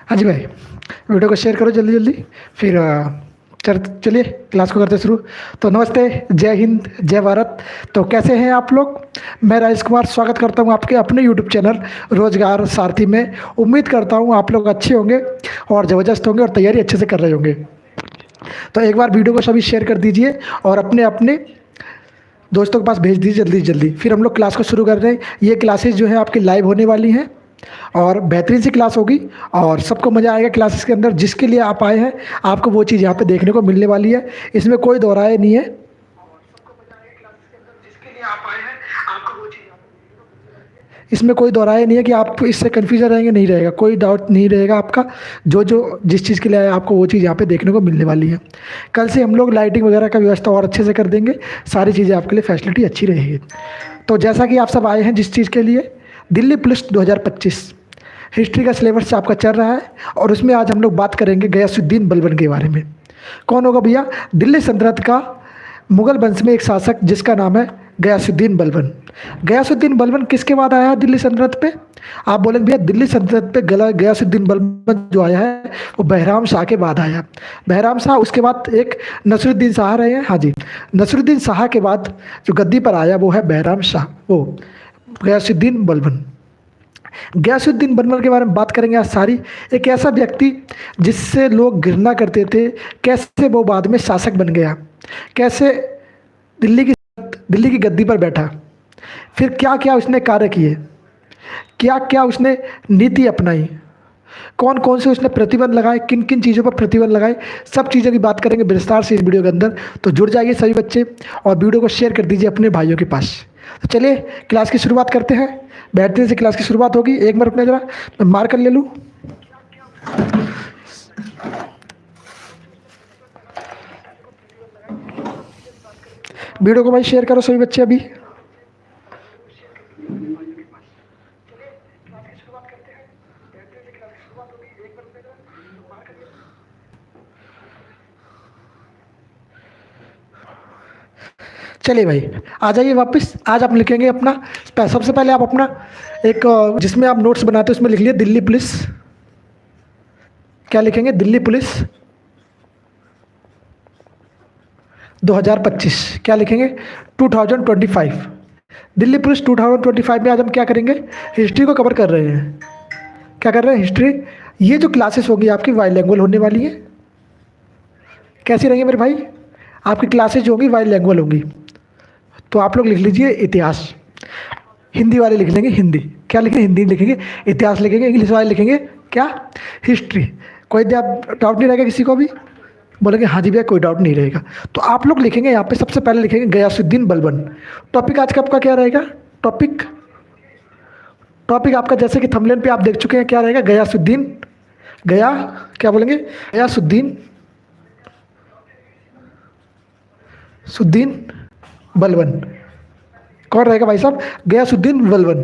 हाँ जी भाई, वीडियो को शेयर करो जल्दी जल्दी। फिर चलिए क्लास को करते शुरू। तो नमस्ते, जय हिंद, जय भारत। तो कैसे हैं आप लोग? मैं राजेश कुमार स्वागत करता हूं आपके अपने यूट्यूब चैनल रोजगार सारथी में। उम्मीद करता हूं आप लोग अच्छे होंगे और ज़बरदस्त होंगे और तैयारी अच्छे से कर रहे होंगे। तो एक बार वीडियो को सभी शेयर कर दीजिए और अपने अपने दोस्तों के पास भेज दीजिए जल्दी जल्दी। फिर हम लोग क्लास को शुरू कर रहे हैं। ये क्लासेस जो है आपकी लाइव होने वाली हैं और बेहतरीन सी क्लास होगी और सबको मज़ा आएगा क्लासेस के अंदर। जिसके लिए आप आए हैं आपको वो चीज़ यहाँ पे देखने को मिलने वाली है, इसमें कोई दो राय नहीं है। इसमें कोई दो राय नहीं है कि आप इससे कन्फ्यूजन रहेंगे, नहीं रहेगा, कोई डाउट नहीं रहेगा आपका। जो जिस चीज़ के लिए आए आपको वो चीज़ यहाँ पे देखने को मिलने वाली है। कल से हम लोग लाइटिंग वगैरह का व्यवस्था और अच्छे से कर देंगे, सारी चीज़ें आपके लिए फैसिलिटी अच्छी रहेगी। तो जैसा कि आप सब आए हैं जिस चीज़ के लिए, दिल्ली पुलिस 2025 हिस्ट्री का सिलेबस आपका चल रहा है और उसमें आज हम लोग बात करेंगे गयासुद्दीन बलबन के बारे में। कौन होगा भैया? दिल्ली सल्तनत का मुगल वंश में एक शासक जिसका नाम है गयासुद्दीन बलबन। गयासुद्दीन बलबन किसके बाद आया है दिल्ली सल्तनत पे? आप बोलेंगे भैया दिल्ली सल्तनत पे गयासुद्दीन बलबन जो आया है वो बहराम शाह के बाद आया। बहराम शाह, उसके बाद एक नसरुद्दीन शाह रहे हैं। हाँ जी, नसरुद्दीन शाह के बाद जो गद्दी पर आया वो है बहराम शाह, वो गयासुद्दीन बलबन। गयासुद्दीन बलबन के बारे में बात करेंगे आज सारी। एक ऐसा व्यक्ति जिससे लोग घृणा करते थे, कैसे वो बाद में शासक बन गया, कैसे दिल्ली की गद्दी पर बैठा, फिर क्या क्या उसने कार्य किए, क्या क्या उसने नीति अपनाई, कौन कौन से उसने प्रतिबंध लगाए, किन किन चीज़ों पर प्रतिबंध लगाए, सब चीज़ों की बात करेंगे विस्तार से इस वीडियो के अंदर। तो जुड़ जाइए सभी बच्चे और वीडियो को शेयर कर दीजिए अपने भाइयों के पास। तो चलिए क्लास की शुरुआत करते हैं। बेहतरीन से क्लास की शुरुआत होगी। एक मिनट रुकना, जरा मैं मार्कर ले लूँ। वीडियो को भाई शेयर करो सभी बच्चे अभी। चलिए भाई आ जाइए वापस। आज आप लिखेंगे अपना, सबसे पहले आप अपना एक जिसमें आप नोट्स बनाते हो उसमें लिख लिए दिल्ली पुलिस। क्या लिखेंगे? दिल्ली पुलिस 2025। क्या लिखेंगे? 2025। दिल्ली पुलिस 2025 में आज हम क्या करेंगे? हिस्ट्री को कवर कर रहे हैं। क्या कर रहे हैं? हिस्ट्री। ये जो क्लासेस होगी आपकी बाइलिंगुअल होने वाली है। कैसी रहेंगी मेरे भाई? आपकी क्लासेस जो होंगी बाइलिंगुअल होंगी। तो आप लोग लिख लीजिए इतिहास। हिंदी वाले लिख लेंगे हिंदी। क्या लिखेंगे? हिंदी लिखेंगे। इतिहास लिखेंगे। इंग्लिश वाले लिखेंगे क्या? हिस्ट्री। कोई डाउट नहीं रहेगा किसी को भी? बोलेंगे हाँ जी भैया कोई डाउट नहीं रहेगा। तो आप लोग लिखेंगे यहाँ पे सबसे पहले लिखेंगे गयासुद्दीन बलबन। टॉपिक आज का आपका क्या रहेगा? टॉपिक आपका जैसे कि थंबनेल पे आप देख चुके हैं क्या रहेगा? गयासुद्दीन, गया क्या बोलेंगे? गयासुद्दीन बलबन। कौन रहेगा भाई साहब? गयासुद्दीन बलबन।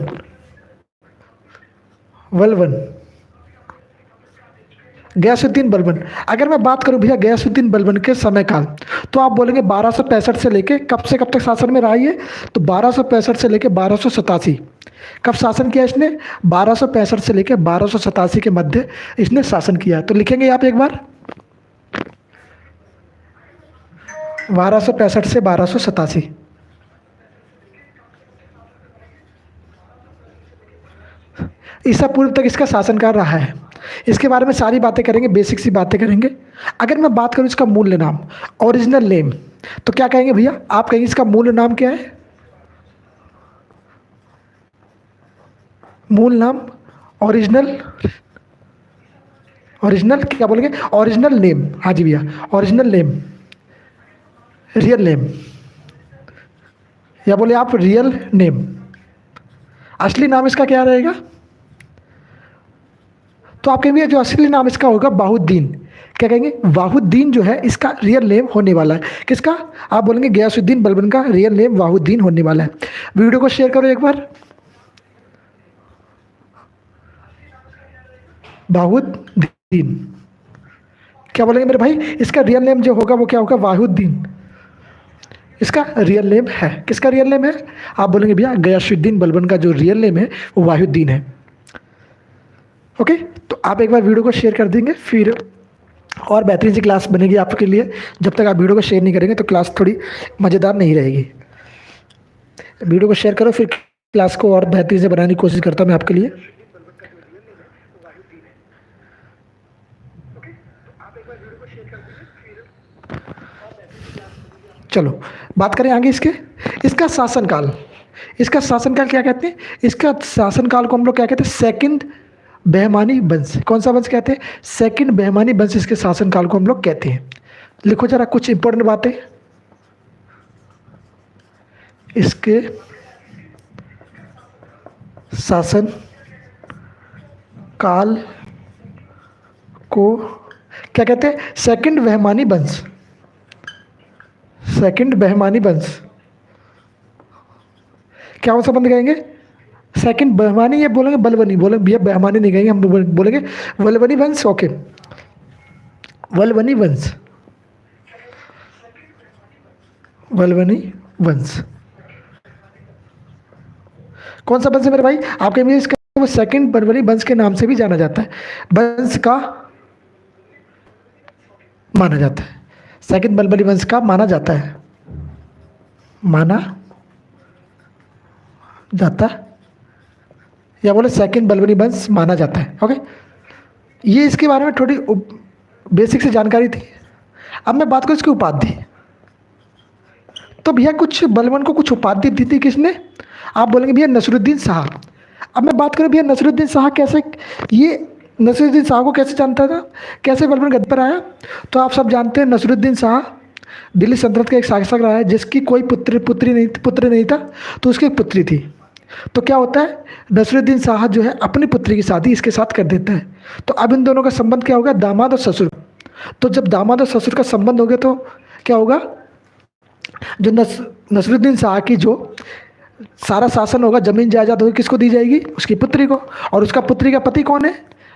गयासुद्दीन बलबन। अगर मैं बात करूं भैया गयासुद्दीन बलबन के समय काल, तो आप बोलेंगे 1265 से लेके कब से कब तक शासन में रहा ये? तो 1265 से लेके 1287। कब शासन किया इसने? 1265 से लेके 1287 के मध्य इसने शासन किया। तो लिखेंगे आप एक बार 1265 से 1287। ईसा पूर्व तक इसका शासनकाल रहा है। इसके बारे में सारी बातें करेंगे, बेसिक सी बातें करेंगे। अगर मैं बात करूं इसका मूल नाम, ओरिजिनल नेम, तो क्या कहेंगे भैया? आप कहेंगे इसका मूल नाम क्या है? मूल नाम ओरिजिनल क्या बोलेंगे? Original name. हाँ जी भैया, ओरिजिनल नेम, रियल नेम, या बोले आप रियल नेम। असली नाम इसका क्या रहेगा? तो आप कहेंगे जो असली नाम इसका होगा बाहुद्दीन। क्या कहेंगे? वाहुद्दीन जो है इसका रियल नेम होने वाला है। किसका? आप बोलेंगे गयासुद्दीन बलबन का रियल नेम वाहुद्दीन होने वाला है। वीडियो को शेयर करो एक बार। वाहुद्दीन। क्या बोलेंगे मेरे भाई? इसका रियल नेम जो होगा वो क्या होगा? वाहुद्दीन। इसका रियल नेम है। किसका रियल नेम है? आप बोलेंगे भैया गयासुद्दीन बलबन का जो रियल नेम है वो वाहुद्दीन है। ओके, तो आप एक बार वीडियो को शेयर कर देंगे, फिर और बेहतरीन सी क्लास बनेगी आपके लिए। जब तक आप वीडियो को शेयर नहीं करेंगे तो क्लास थोड़ी मज़ेदार नहीं रहेगी। वीडियो को शेयर करो, फिर क्लास को और बेहतरीन से बनाने की कोशिश करता हूँ मैं आपके लिए। चलो बात करें आगे इसका शासनकाल। इसका शासनकाल क्या कहते हैं? इसका शासनकाल को हम लोग क्या कहते हैं? सेकंड बहमानी वंश। कौन सा वंश कहते हैं? सेकंड बहमानी वंश इसके शासनकाल को हम लोग कहते हैं। लिखो जरा कुछ इंपॉर्टेंट बातें इसके शासन काल को क्या कहते हैं? सेकंड बहमानी वंश। सेकंड बहमानी वंश क्या हो संबंध कहेंगे? सेकंड बहमानी, ये बोलेंगे बलबनी, बोलेंगे भैया बहमानी नहीं कहेंगे, हम बोलेंगे वल्लभनी वंश। ओके, वल्लभनी वंश, वल्लभनी वंश कौन सा वंश है मेरे भाई? आपके में इसका वो सेकंड वल्लभनी वंश के नाम से भी जाना जाता है, वंश का माना जाता है। सेकंड वल्लभनी वंश का माना जाता है, माना जाता है, या बोले सेकंड वल्लभनी वंश माना जाता है। ओके, ये इसके बारे में थोड़ी बेसिक से जानकारी थी। अब मैं बात करूँ इसकी उपाधि। तो भैया कुछ बलबन को कुछ उपाधि दी थी किसने? आप बोलेंगे भैया नसरुद्दीन शाह। अब मैं बात करूँ भैया नसरुद्दीन शाह कैसे, ये नसरुद्दीन शाह को कैसे जानता था, कैसे बलबन गद्दी पर आया? तो आप सब जानते हैं नसरुद्दीन शाह दिल्ली सल्तनत का एक शासक रहा है, जिसकी कोई पुत्र नहीं था, तो उसकी एक पुत्री थी। तो क्या होता है, नसरुद्दीन शाह जो है अपनी पुत्री की शादी इसके साथ कर देता है। तो अब इन दोनों का संबंध क्या होगा? दामाद और ससुर। तो जब दामाद और ससुर का संबंध हो गया तो क्या होगा? जो नसरुद्दीन शाह की जो सारा शासन होगा, जमीन जायदाद होगी, किसको दी जाएगी? उसकी पुत्री को। और उसका पुत्री का पति कौन है?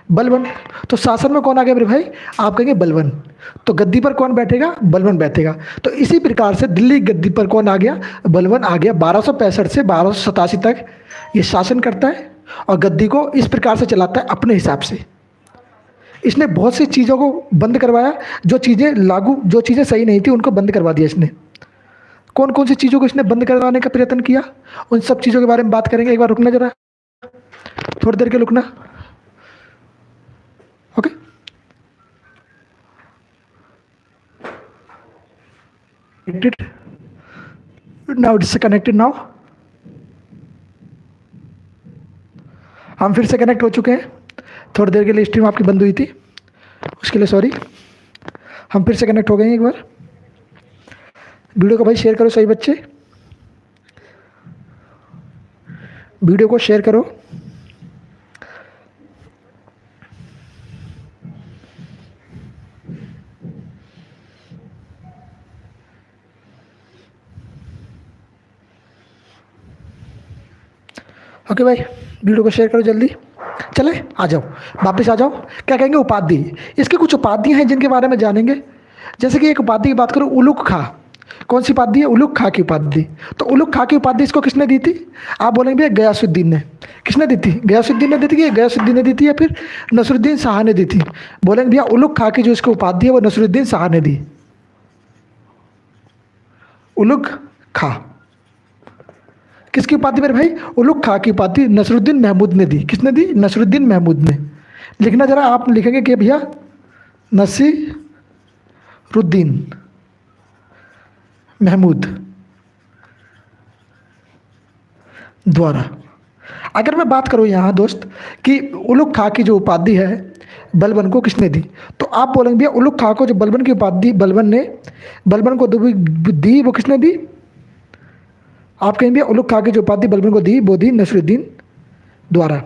बलबन। तो शासन में कौन आ गया मेरे भाई? आप कहेंगे बलबन। तो गद्दी पर कौन बैठेगा? बलबन बैठेगा। तो इसी प्रकार से दिल्ली गद्दी पर कौन आ गया? बलबन आ गया। 1265 से 1287 तक ये शासन करता है और गद्दी को इस प्रकार से चलाता है अपने हिसाब से। इसने बहुत सी चीज़ों को बंद करवाया, जो चीज़ें सही नहीं थी उनको बंद करवा दिया इसने। कौन कौन सी चीज़ों को इसने बंद करवाने का प्रयत्न किया, उन सब चीज़ों के बारे में बात करेंगे। एक बार रुकना जरा, थोड़ी देर के रुकना। Okay, now it's connected now. हम फिर से कनेक्ट हो चुके हैं। थोड़ी देर के लिए स्ट्रीम आपकी बंद हुई थी, उसके लिए सॉरी। हम फिर से कनेक्ट हो गए हैं। एक बार वीडियो को भाई शेयर करो सही बच्चे, वीडियो को शेयर करो। ओके भाई, वीडियो को शेयर करो जल्दी। चले आ जाओ, वापस आ जाओ। क्या कहेंगे? उपाधि। इसकी कुछ उपाधियां हैं जिनके बारे में जानेंगे। जैसे कि एक उपाधि की बात करूँ, उलुग खां। कौन सी उपाधि है? उलुग खां की उपाधि। तो उलुग खां की उपाधि इसको किसने दी थी? आप बोलेंगे भैया गयासुद्दीन ने। किसने दी थी? गयासुद्दीन ने दी थी, गयासुद्दीन ने दी थी या फिर नसरुद्दीन शाह ने दी थी? बोलेंगे भैया उलुग खां की जो इसको उपाधि है वो नसरुद्दीन शाह ने दी। उलुग खां किसकी उपाधि मेरे भाई? उलुग खां की उपाधि नसरुद्दीन महमूद ने दी। किसने दी? नसरुद्दीन महमूद ने। लिखना जरा, आप लिखेंगे कि भैया नसीरुद्दीन महमूद द्वारा। अगर मैं बात करूं यहाँ दोस्त कि उलुग खां की जो उपाधि है बलबन को किसने दी, तो आप बोलेंगे भैया उलुग खां को जो बलबन की उपाधि बलबन को दी, वो किसने दी? आप कहेंगे उलुग खां की जो उपाधि बलबन को दी, वो दी नसरुद्दीन द्वारा।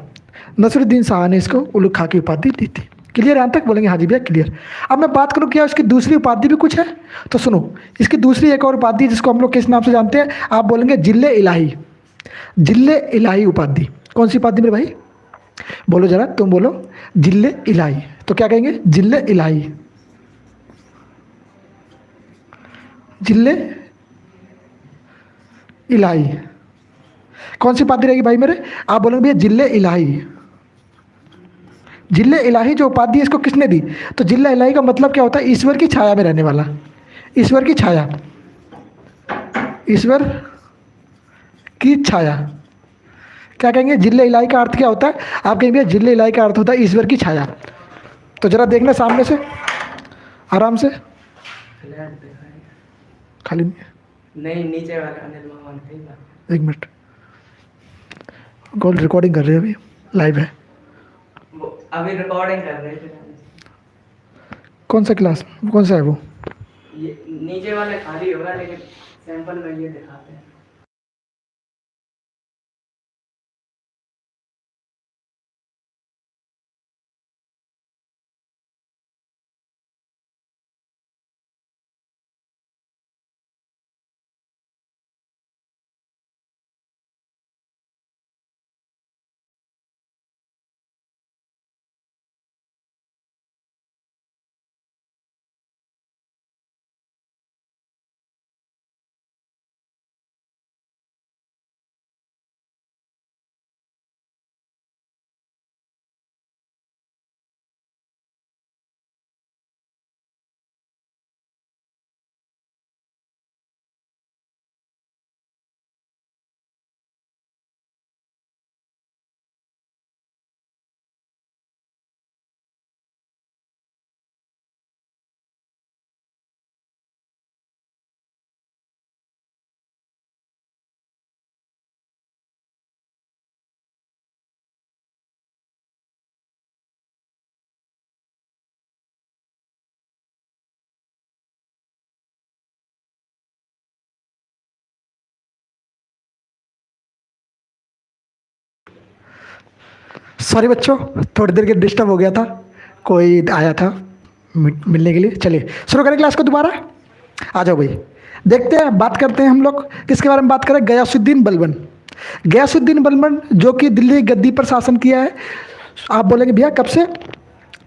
नसरुद्दीन शाह ने इसको उलुग खां की उपाधि दी थी। क्लियर? यहाँ तक बोलेंगे हाँ जी भैया क्लियर। अब मैं बात करूँ क्या इसकी दूसरी उपाधि भी कुछ है, तो सुनो। इसकी दूसरी एक और उपाधि जिसको हम लोग किस नाम से जानते हैं, आप बोलेंगे जिले इलाही। जिले इलाही उपाधि। कौन सी उपाधि मेरे भाई? बोलो जरा, तुम बोलो। जिले इलाही। तो क्या कहेंगे? जिले इलाही। जिले इलाही कौन सी उपाधि रहेगी भाई मेरे? आप बोलेंगे भैया जिले इलाही। जिल्ले इलाही जो उपाधि है इसको किसने दी? तो जिल्ला इलाही का मतलब क्या होता है? ईश्वर की छाया में रहने वाला, ईश्वर की छाया, ईश्वर की छाया। क्या कहेंगे? जिल्ले इलाही का अर्थ क्या होता है? आप कहेंगे जिल्ले इलाही का अर्थ होता है ईश्वर की छाया। तो जरा देखना सामने से आराम से, खाली नहीं, नीचे वाला अनिल मामा। एक मिनट, कॉल रिकॉर्डिंग कर रहे हैं, अभी लाइव है। अभी रिकॉर्डिंग कर रहे थे। कौन सा क्लास, कौन सा है वो? ये नीचे वाले खाली होगा, लेकिन सैंपल में ये दिखाते हैं। सॉरी बच्चों, थोड़ी देर के डिस्टर्ब हो गया था, कोई आया था मिलने के लिए। चलिए शुरू करें क्लास को दोबारा। आ जाओ भाई, देखते हैं, बात करते हैं हम लोग किसके बारे में बात करें? गयासुद्दीन बलबन। गयासुद्दीन बलबन जो कि दिल्ली गद्दी पर शासन किया है। आप बोलेंगे भैया कब से?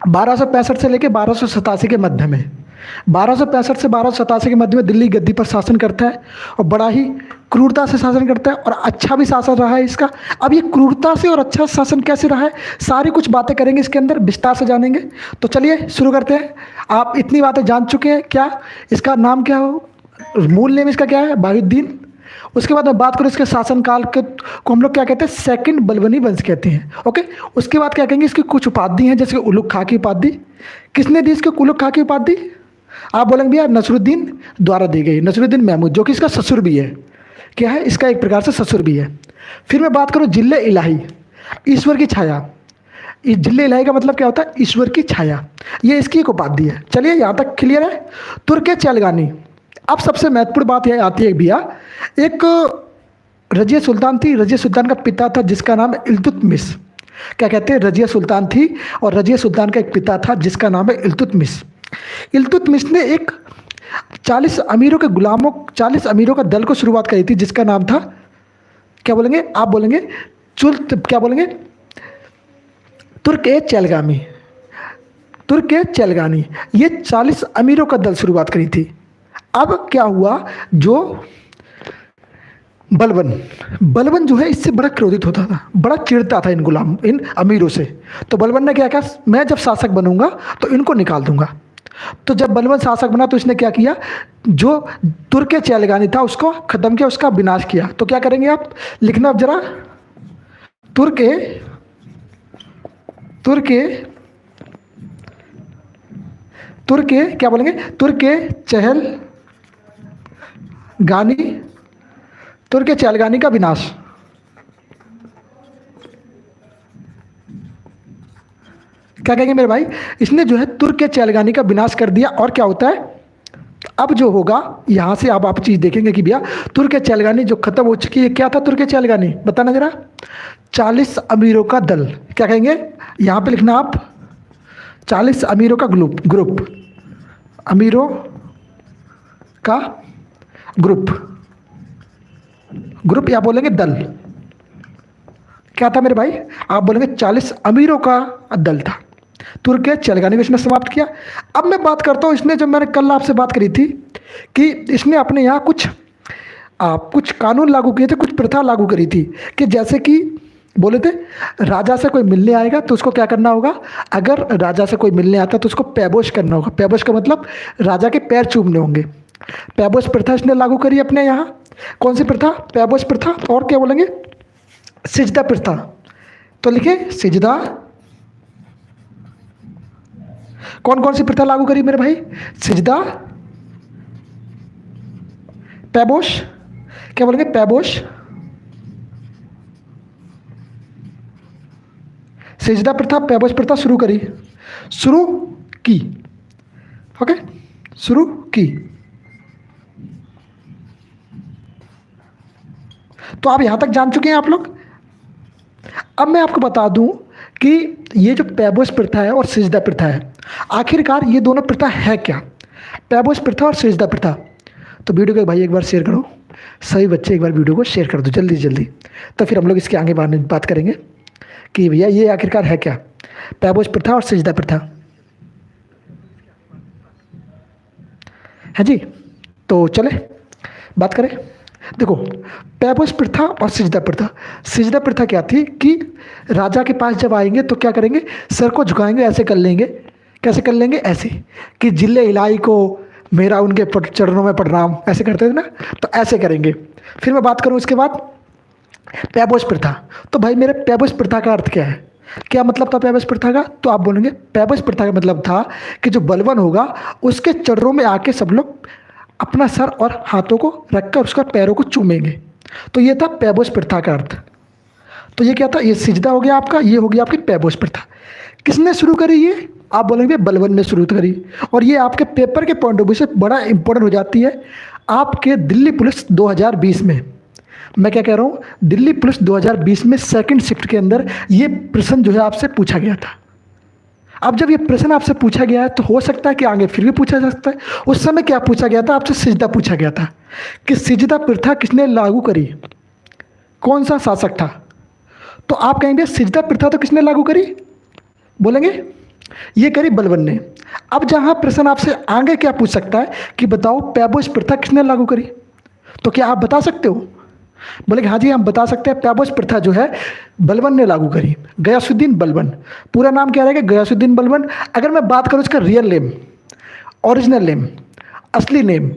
1265 से लेकर 1287 के मध्य में, 1265 से 1287 के मध्य में दिल्ली गद्दी पर शासन करता है और बड़ा ही क्रूरता से शासन करता है और अच्छा भी शासन रहा है इसका। अब ये क्रूरता से और अच्छा शासन कैसे रहा है, सारी कुछ बातें करेंगे इसके अंदर, विस्तार से जानेंगे। तो चलिए शुरू करते हैं। आप इतनी बातें जान चुके हैं, क्या इसका नाम क्या हो, मूल नेम इसका क्या है? बायुद्दीन। उसके बाद मैं बात करूँ इसके शासनकाल के, को हम लोग क्या कहते हैं? सेकंड बलबनी वंश कहते हैं। ओके, उसके बाद क्या कहेंगे? इसकी कुछ उपाधि हैं, जैसे उलुग खां की उपाधि। किसने दी इसको उलुग खां की उपाधि? आप बोलेंगे भैया नसरुद्दीन द्वारा दी गई, नसरुद्दीन महमूद, जो कि इसका ससुर भी है। क्या है? इसका एक प्रकार से ससुर भी है। फिर मैं बात करूँ जिले इलाही, ईश्वर की छाया। इस जिले इलाही का मतलब क्या होता है? ईश्वर की छाया, ये इसकी एक उपाधि है। चलिए यहाँ तक क्लियर है। तुर्के चैलगानी। अब सबसे महत्वपूर्ण बात यह आती है भैया, एक रजिया सुल्तान थी, रजिया सुल्तान का पिता था जिसका नाम इल्तुतमिश। क्या कहते हैं? रजिया सुल्तान थी और रजिया सुल्तान का एक पिता था जिसका नाम है इल्तुतमिश। इल्तुतमिश ने एक 40 अमीरों के गुलामों, 40 अमीरों का दल को शुरुआत करी थी जिसका नाम था, क्या बोलेंगे आप? बोलेंगे क्या बोलेंगे? तुर्क चैलगामी, तुर्क चैलगानी। ये 40 अमीरों का दल शुरुआत करी थी। अब क्या हुआ, जो बलबन जो है इससे बड़ा क्रोधित होता था, बड़ा चिढ़ता था इन अमीरों से। तो बलबन ने क्या कहा? मैं जब शासक बनूंगा तो इनको निकाल दूंगा। तो जब बलबन शासक बना तो इसने क्या किया? जो तुर्क चैलगानी था उसको खत्म किया, उसका विनाश किया। तो क्या करेंगे आप? लिखना अब जरा, तुर्क क्या बोलेंगे? तुर्क चहलगानी, तुर्क चैलगानी का विनाश। क्या कहेंगे मेरे भाई? इसने जो है तुर्क चैलगानी का विनाश कर दिया। और क्या होता है अब जो होगा, यहां से आप चीज देखेंगे कि भैया तुर्क चैलगानी जो खत्म हो चुकी है। क्या था तुर्क चैलगानी? बताना जरा। 40 अमीरों का दल। क्या कहेंगे? यहां पे लिखना आप, 40 अमीरों का ग्रुप, अमीरों का ग्रुप या बोलेंगे दल। क्या था मेरे भाई? आप बोलेंगे 40 अमीरों का दल था। तुर्क चैलगानी को इसने समाप्त किया। अब मैं बात करता हूँ, इसने, जब मैंने कल आपसे बात करी थी कि इसने अपने यहाँ कुछ कानून लागू किए थे, कुछ प्रथा लागू करी थी, कि जैसे कि बोले थे राजा से कोई मिलने आएगा तो उसको क्या करना होगा, अगर राजा से कोई मिलने आता तो उसको पैबोश करना होगा। पैबोश का मतलब राजा के पैर चूमने होंगे। पैबोश प्रथा इसने लागू करी अपने यहाँ। कौन सी प्रथा? पैबोश प्रथा। और क्या बोलेंगे? सिजदा प्रथा। तो लिखे सिजदा। कौन कौन सी प्रथा लागू करी मेरे भाई? सिजदा, पैबोश, क्या बोलेंगे? पैबोश, सिजदा प्रथा, पैबोश प्रथा शुरू करी, शुरू की। ओके, शुरू की। तो आप यहां तक जान चुके हैं आप लोग। अब मैं आपको बता दूं कि ये जो पैबोश प्रथा है और सिजदा प्रथा है, आखिरकार ये दोनों प्रथा है क्या? पैबोश प्रथा और सिजदा प्रथा। तो वीडियो को भाई एक बार शेयर करो, सभी बच्चे एक बार वीडियो को शेयर कर दो जल्दी जल्दी। तो फिर हम लोग इसके आगे बात करेंगे कि भैया ये आखिरकार है क्या, पैबोश प्रथा और सिजदा प्रथा है जी। तो चले बात करें। देखो, पैबोश प्रथा और सिजदा प्रथा। सिजदा प्रथा क्या थी कि राजा के पास जब आएंगे तो क्या करेंगे, सर को झुकाएंगे, ऐसे कर लेंगे। कैसे कर लेंगे? ऐसे कि जिले इलाही को मेरा उनके चरणों में प्रणाम, ऐसे करते थे ना, तो ऐसे करेंगे। फिर मैं बात करूं इसके बाद पैबोश प्रथा। तो भाई मेरे पैबोश प्रथा का अर्थ क्या है? क्या मतलब था पैबोश प्रथा का? तो आप बोलेंगे पैबोश प्रथा का मतलब था कि जो बलवान होगा उसके चरणों में आके सब लोग अपना सर और हाथों को रखकर उसका पैरों को चूमेंगे। तो ये था पैबोश प्रथा का अर्थ। तो ये क्या था? ये सिजदा हो गया आपका, ये हो गया आपकी पैबोश प्रथा। किसने शुरू करी ये? आप बोलेंगे बलवान ने शुरू करी। और ये आपके पेपर के पॉइंट ऑफ व्यू से बड़ा इंपॉर्टेंट हो जाती है आपके दिल्ली पुलिस 2020 में। मैं क्या कह रहा हूँ, दिल्ली पुलिस 2020 में सेकंड शिफ्ट के अंदर ये प्रश्न जो है आपसे पूछा गया था। अब जब ये प्रश्न आपसे पूछा गया है तो हो सकता है कि आगे फिर भी पूछा जा सकता है। उस समय क्या पूछा गया था? आपसे सिजदा पूछा गया था कि सिजदा प्रथा किसने लागू करी, कौन सा शासक था? तो आप कहेंगे सिजदा प्रथा तो किसने लागू करी? बोलेंगे ये करी बलवान ने। अब जहां प्रश्न आपसे आगे क्या पूछ सकता है कि बताओ पैबोश प्रथा किसने लागू करी, तो क्या आप बता सकते हो? बोले हाँ जी हम बता सकते हैं। पैबोश प्रथा जो है बलवान ने लागू करी, गयासुद्दीन बलवान। पूरा नाम क्या रहेगा? गयासुद्दीन बलवान। अगर मैं बात करूँ इसका रियल नेम, ओरिजिनल नेम, असली नेम,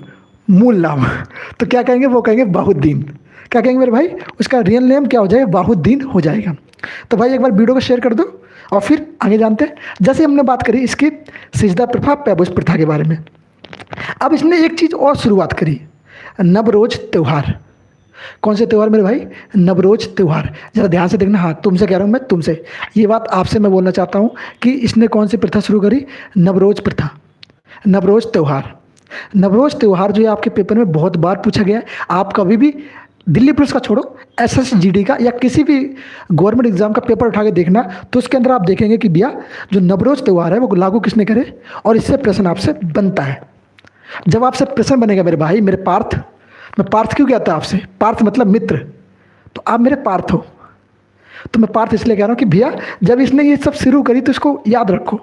मूल नाम, तो क्या कहेंगे? वो कहेंगे बाहुद्दीन। क्या कहेंगे मेरे भाई? उसका रियल नेम क्या हो जाएगा? बाहुद्दीन हो जाएगा। तो भाई एक बार वीडियो को शेयर कर दो और फिर आगे जानते हैं। जैसे हमने बात करी इसकी सिजदा प्रथा, पैबोश प्रथा के बारे में। अब इसने एक चीज़ और शुरुआत करी, नवरोज त्यौहार। कौन से त्यौहार मेरे भाई? नवरोज त्यौहार। जरा ध्यान से देखना। हाँ, तुमसे कह रहा हूँ मैं, तुमसे ये बात आपसे मैं बोलना चाहता हूँ कि इसने कौन सी प्रथा शुरू करी? नवरोज प्रथा, नवरोज त्यौहार। नवरोज त्यौहार जो है आपके पेपर में बहुत बार पूछा गया है। आप कभी भी दिल्ली पुलिस का छोड़ो, SSGD का या किसी भी गवर्नमेंट एग्जाम का पेपर उठा के देखना, तो उसके अंदर आप देखेंगे कि भैया जो नवरोज त्यौहार है वो लागू किसने करे, और इससे प्रश्न आपसे बनता है। जब आपसे प्रश्न बनेगा मेरे भाई, मेरे पार्थ, मैं पार्थ क्यों कहता हूँ आपसे? पार्थ मतलब मित्र, तो आप मेरे पार्थ हो। तो मैं पार्थ इसलिए कह रहा हूँ कि भैया जब इसने ये सब शुरू करी तो इसको याद रखो,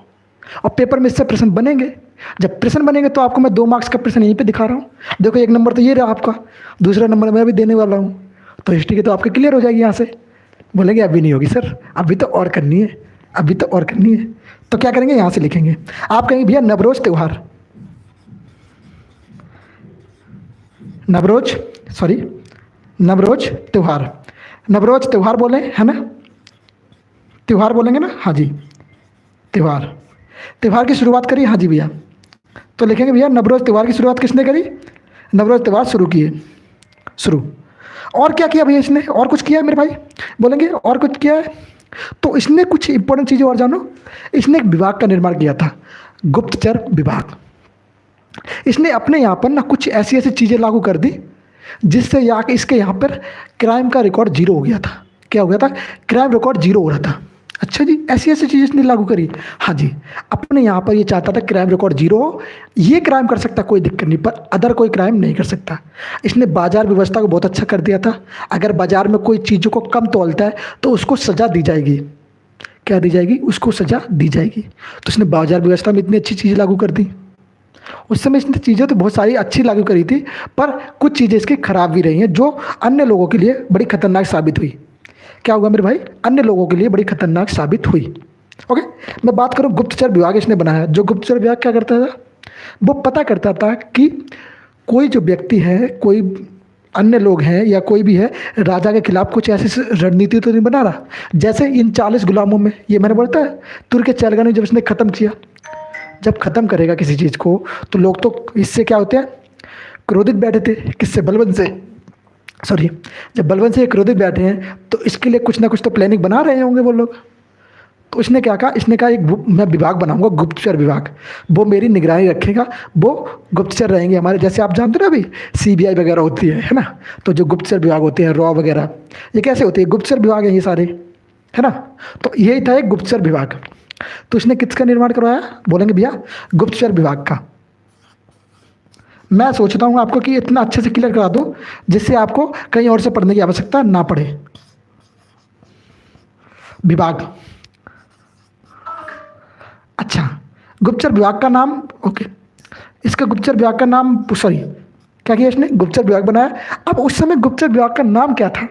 और पेपर में इससे प्रश्न बनेंगे। जब प्रश्न बनेंगे तो आपको मैं 2 मार्क्स का प्रश्न यहीं पे दिखा रहा हूँ। देखो 1 नंबर तो ये रहा आपका, दूसरा नंबर मैं भी देने वाला हूँ। तो हिस्ट्री की तो आपके क्लियर हो जाएगी यहाँ से। बोलेंगे अभी नहीं होगी सर, अभी तो और करनी है, अभी तो और करनी है। तो क्या करेंगे? यहाँ से लिखेंगे। आप कहेंगे भैया नवरोज त्यौहार, नवरोज त्यौहार, नवरोज त्यौहार बोले है ना? त्यौहार बोलेंगे ना? हाँ जी, त्यौहार। त्यौहार की शुरुआत करी, हाँ जी भैया। तो लिखेंगे भैया नवरोज त्यौहार की शुरुआत किसने करी? नवरोज त्यौहार शुरू किए, शुरू। और क्या किया भैया इसने? और कुछ किया है मेरे भाई? बोलेंगे और कुछ किया है। तो इसने कुछ इंपॉर्टेंट चीज़ें और जानो। इसने एक विभाग का निर्माण किया था, गुप्तचर विभाग। इसने अपने यहाँ पर ना कुछ ऐसी ऐसी चीज़ें लागू कर दी जिससे इसके यहाँ पर क्राइम का रिकॉर्ड 0 हो गया था। क्या हो गया था? क्राइम रिकॉर्ड 0 हो रहा था। अच्छा जी, ऐसी ऐसी चीज़ इसने लागू करी। हाँ जी, अपने यहाँ पर ये चाहता था क्राइम रिकॉर्ड 0 हो। ये क्राइम कर सकता, कोई दिक्कत नहीं, पर अदर कोई क्राइम नहीं कर सकता। इसने बाजार व्यवस्था को बहुत अच्छा कर दिया था। अगर बाजार में कोई चीज़ों को कम तोलता है तो उसको सज़ा दी जाएगी। क्या दी जाएगी? उसको सज़ा दी जाएगी। तो इसने बाजार व्यवस्था में इतनी अच्छी चीज़ लागू कर दी। उस समय इसने चीज़ें तो बहुत सारी अच्छी लागू करी थी, पर कुछ चीज़ें इसकी खराब भी रही हैं जो अन्य लोगों के लिए बड़ी खतरनाक साबित हुई। क्या हुआ मेरे भाई, अन्य लोगों के लिए बड़ी खतरनाक साबित हुई। ओके, मैं बात करूं गुप्तचर विभाग इसने बनाया। जो गुप्तचर विभाग क्या करता था, वो पता करता था कि कोई जो व्यक्ति है, कोई अन्य लोग हैं या कोई भी है, राजा के खिलाफ कुछ ऐसी रणनीति तो नहीं बना रहा। जैसे इन 40 गुलामों में, ये मैंने बोलता है तुर्क के चैलगा ने जब इसने ख़त्म किया, जब ख़त्म करेगा किसी चीज़ को तो लोग तो इससे क्या होते हैं, क्रोधित बैठे थे। किससे, बलबन से, सॉरी, जब बलबन से क्रोधित बैठे हैं तो इसके लिए कुछ ना कुछ तो प्लानिंग बना रहे होंगे वो लोग। तो इसने क्या कहा, इसने कहा एक मैं विभाग बनाऊंगा, गुप्तचर विभाग, वो मेरी निगरानी रखेगा, वो गुप्तचर रहेंगे हमारे। जैसे आप जानते हो ना अभी सीबीआई वगैरह होती है ना, तो जो गुप्तचर विभाग होते हैं, रॉ वगैरह, ये कैसे होते हैं, गुप्तचर विभाग है ये सारे, है ना। तो यही था एक गुप्तचर विभाग। तो इसने किसका निर्माण करवाया, बोलेंगे भैया गुप्तचर विभाग का। मैं सोचता हूँ आपको कि इतना अच्छे से क्लियर करा दूँ जिससे आपको कहीं और से पढ़ने की आवश्यकता ना पड़े। विभाग, अच्छा, गुप्तचर विभाग का नाम, ओके, इसका गुप्तचर विभाग का नाम, सॉरी क्या किया इसने, गुप्तचर विभाग बनाया। अब उस समय गुप्तचर विभाग का नाम क्या था,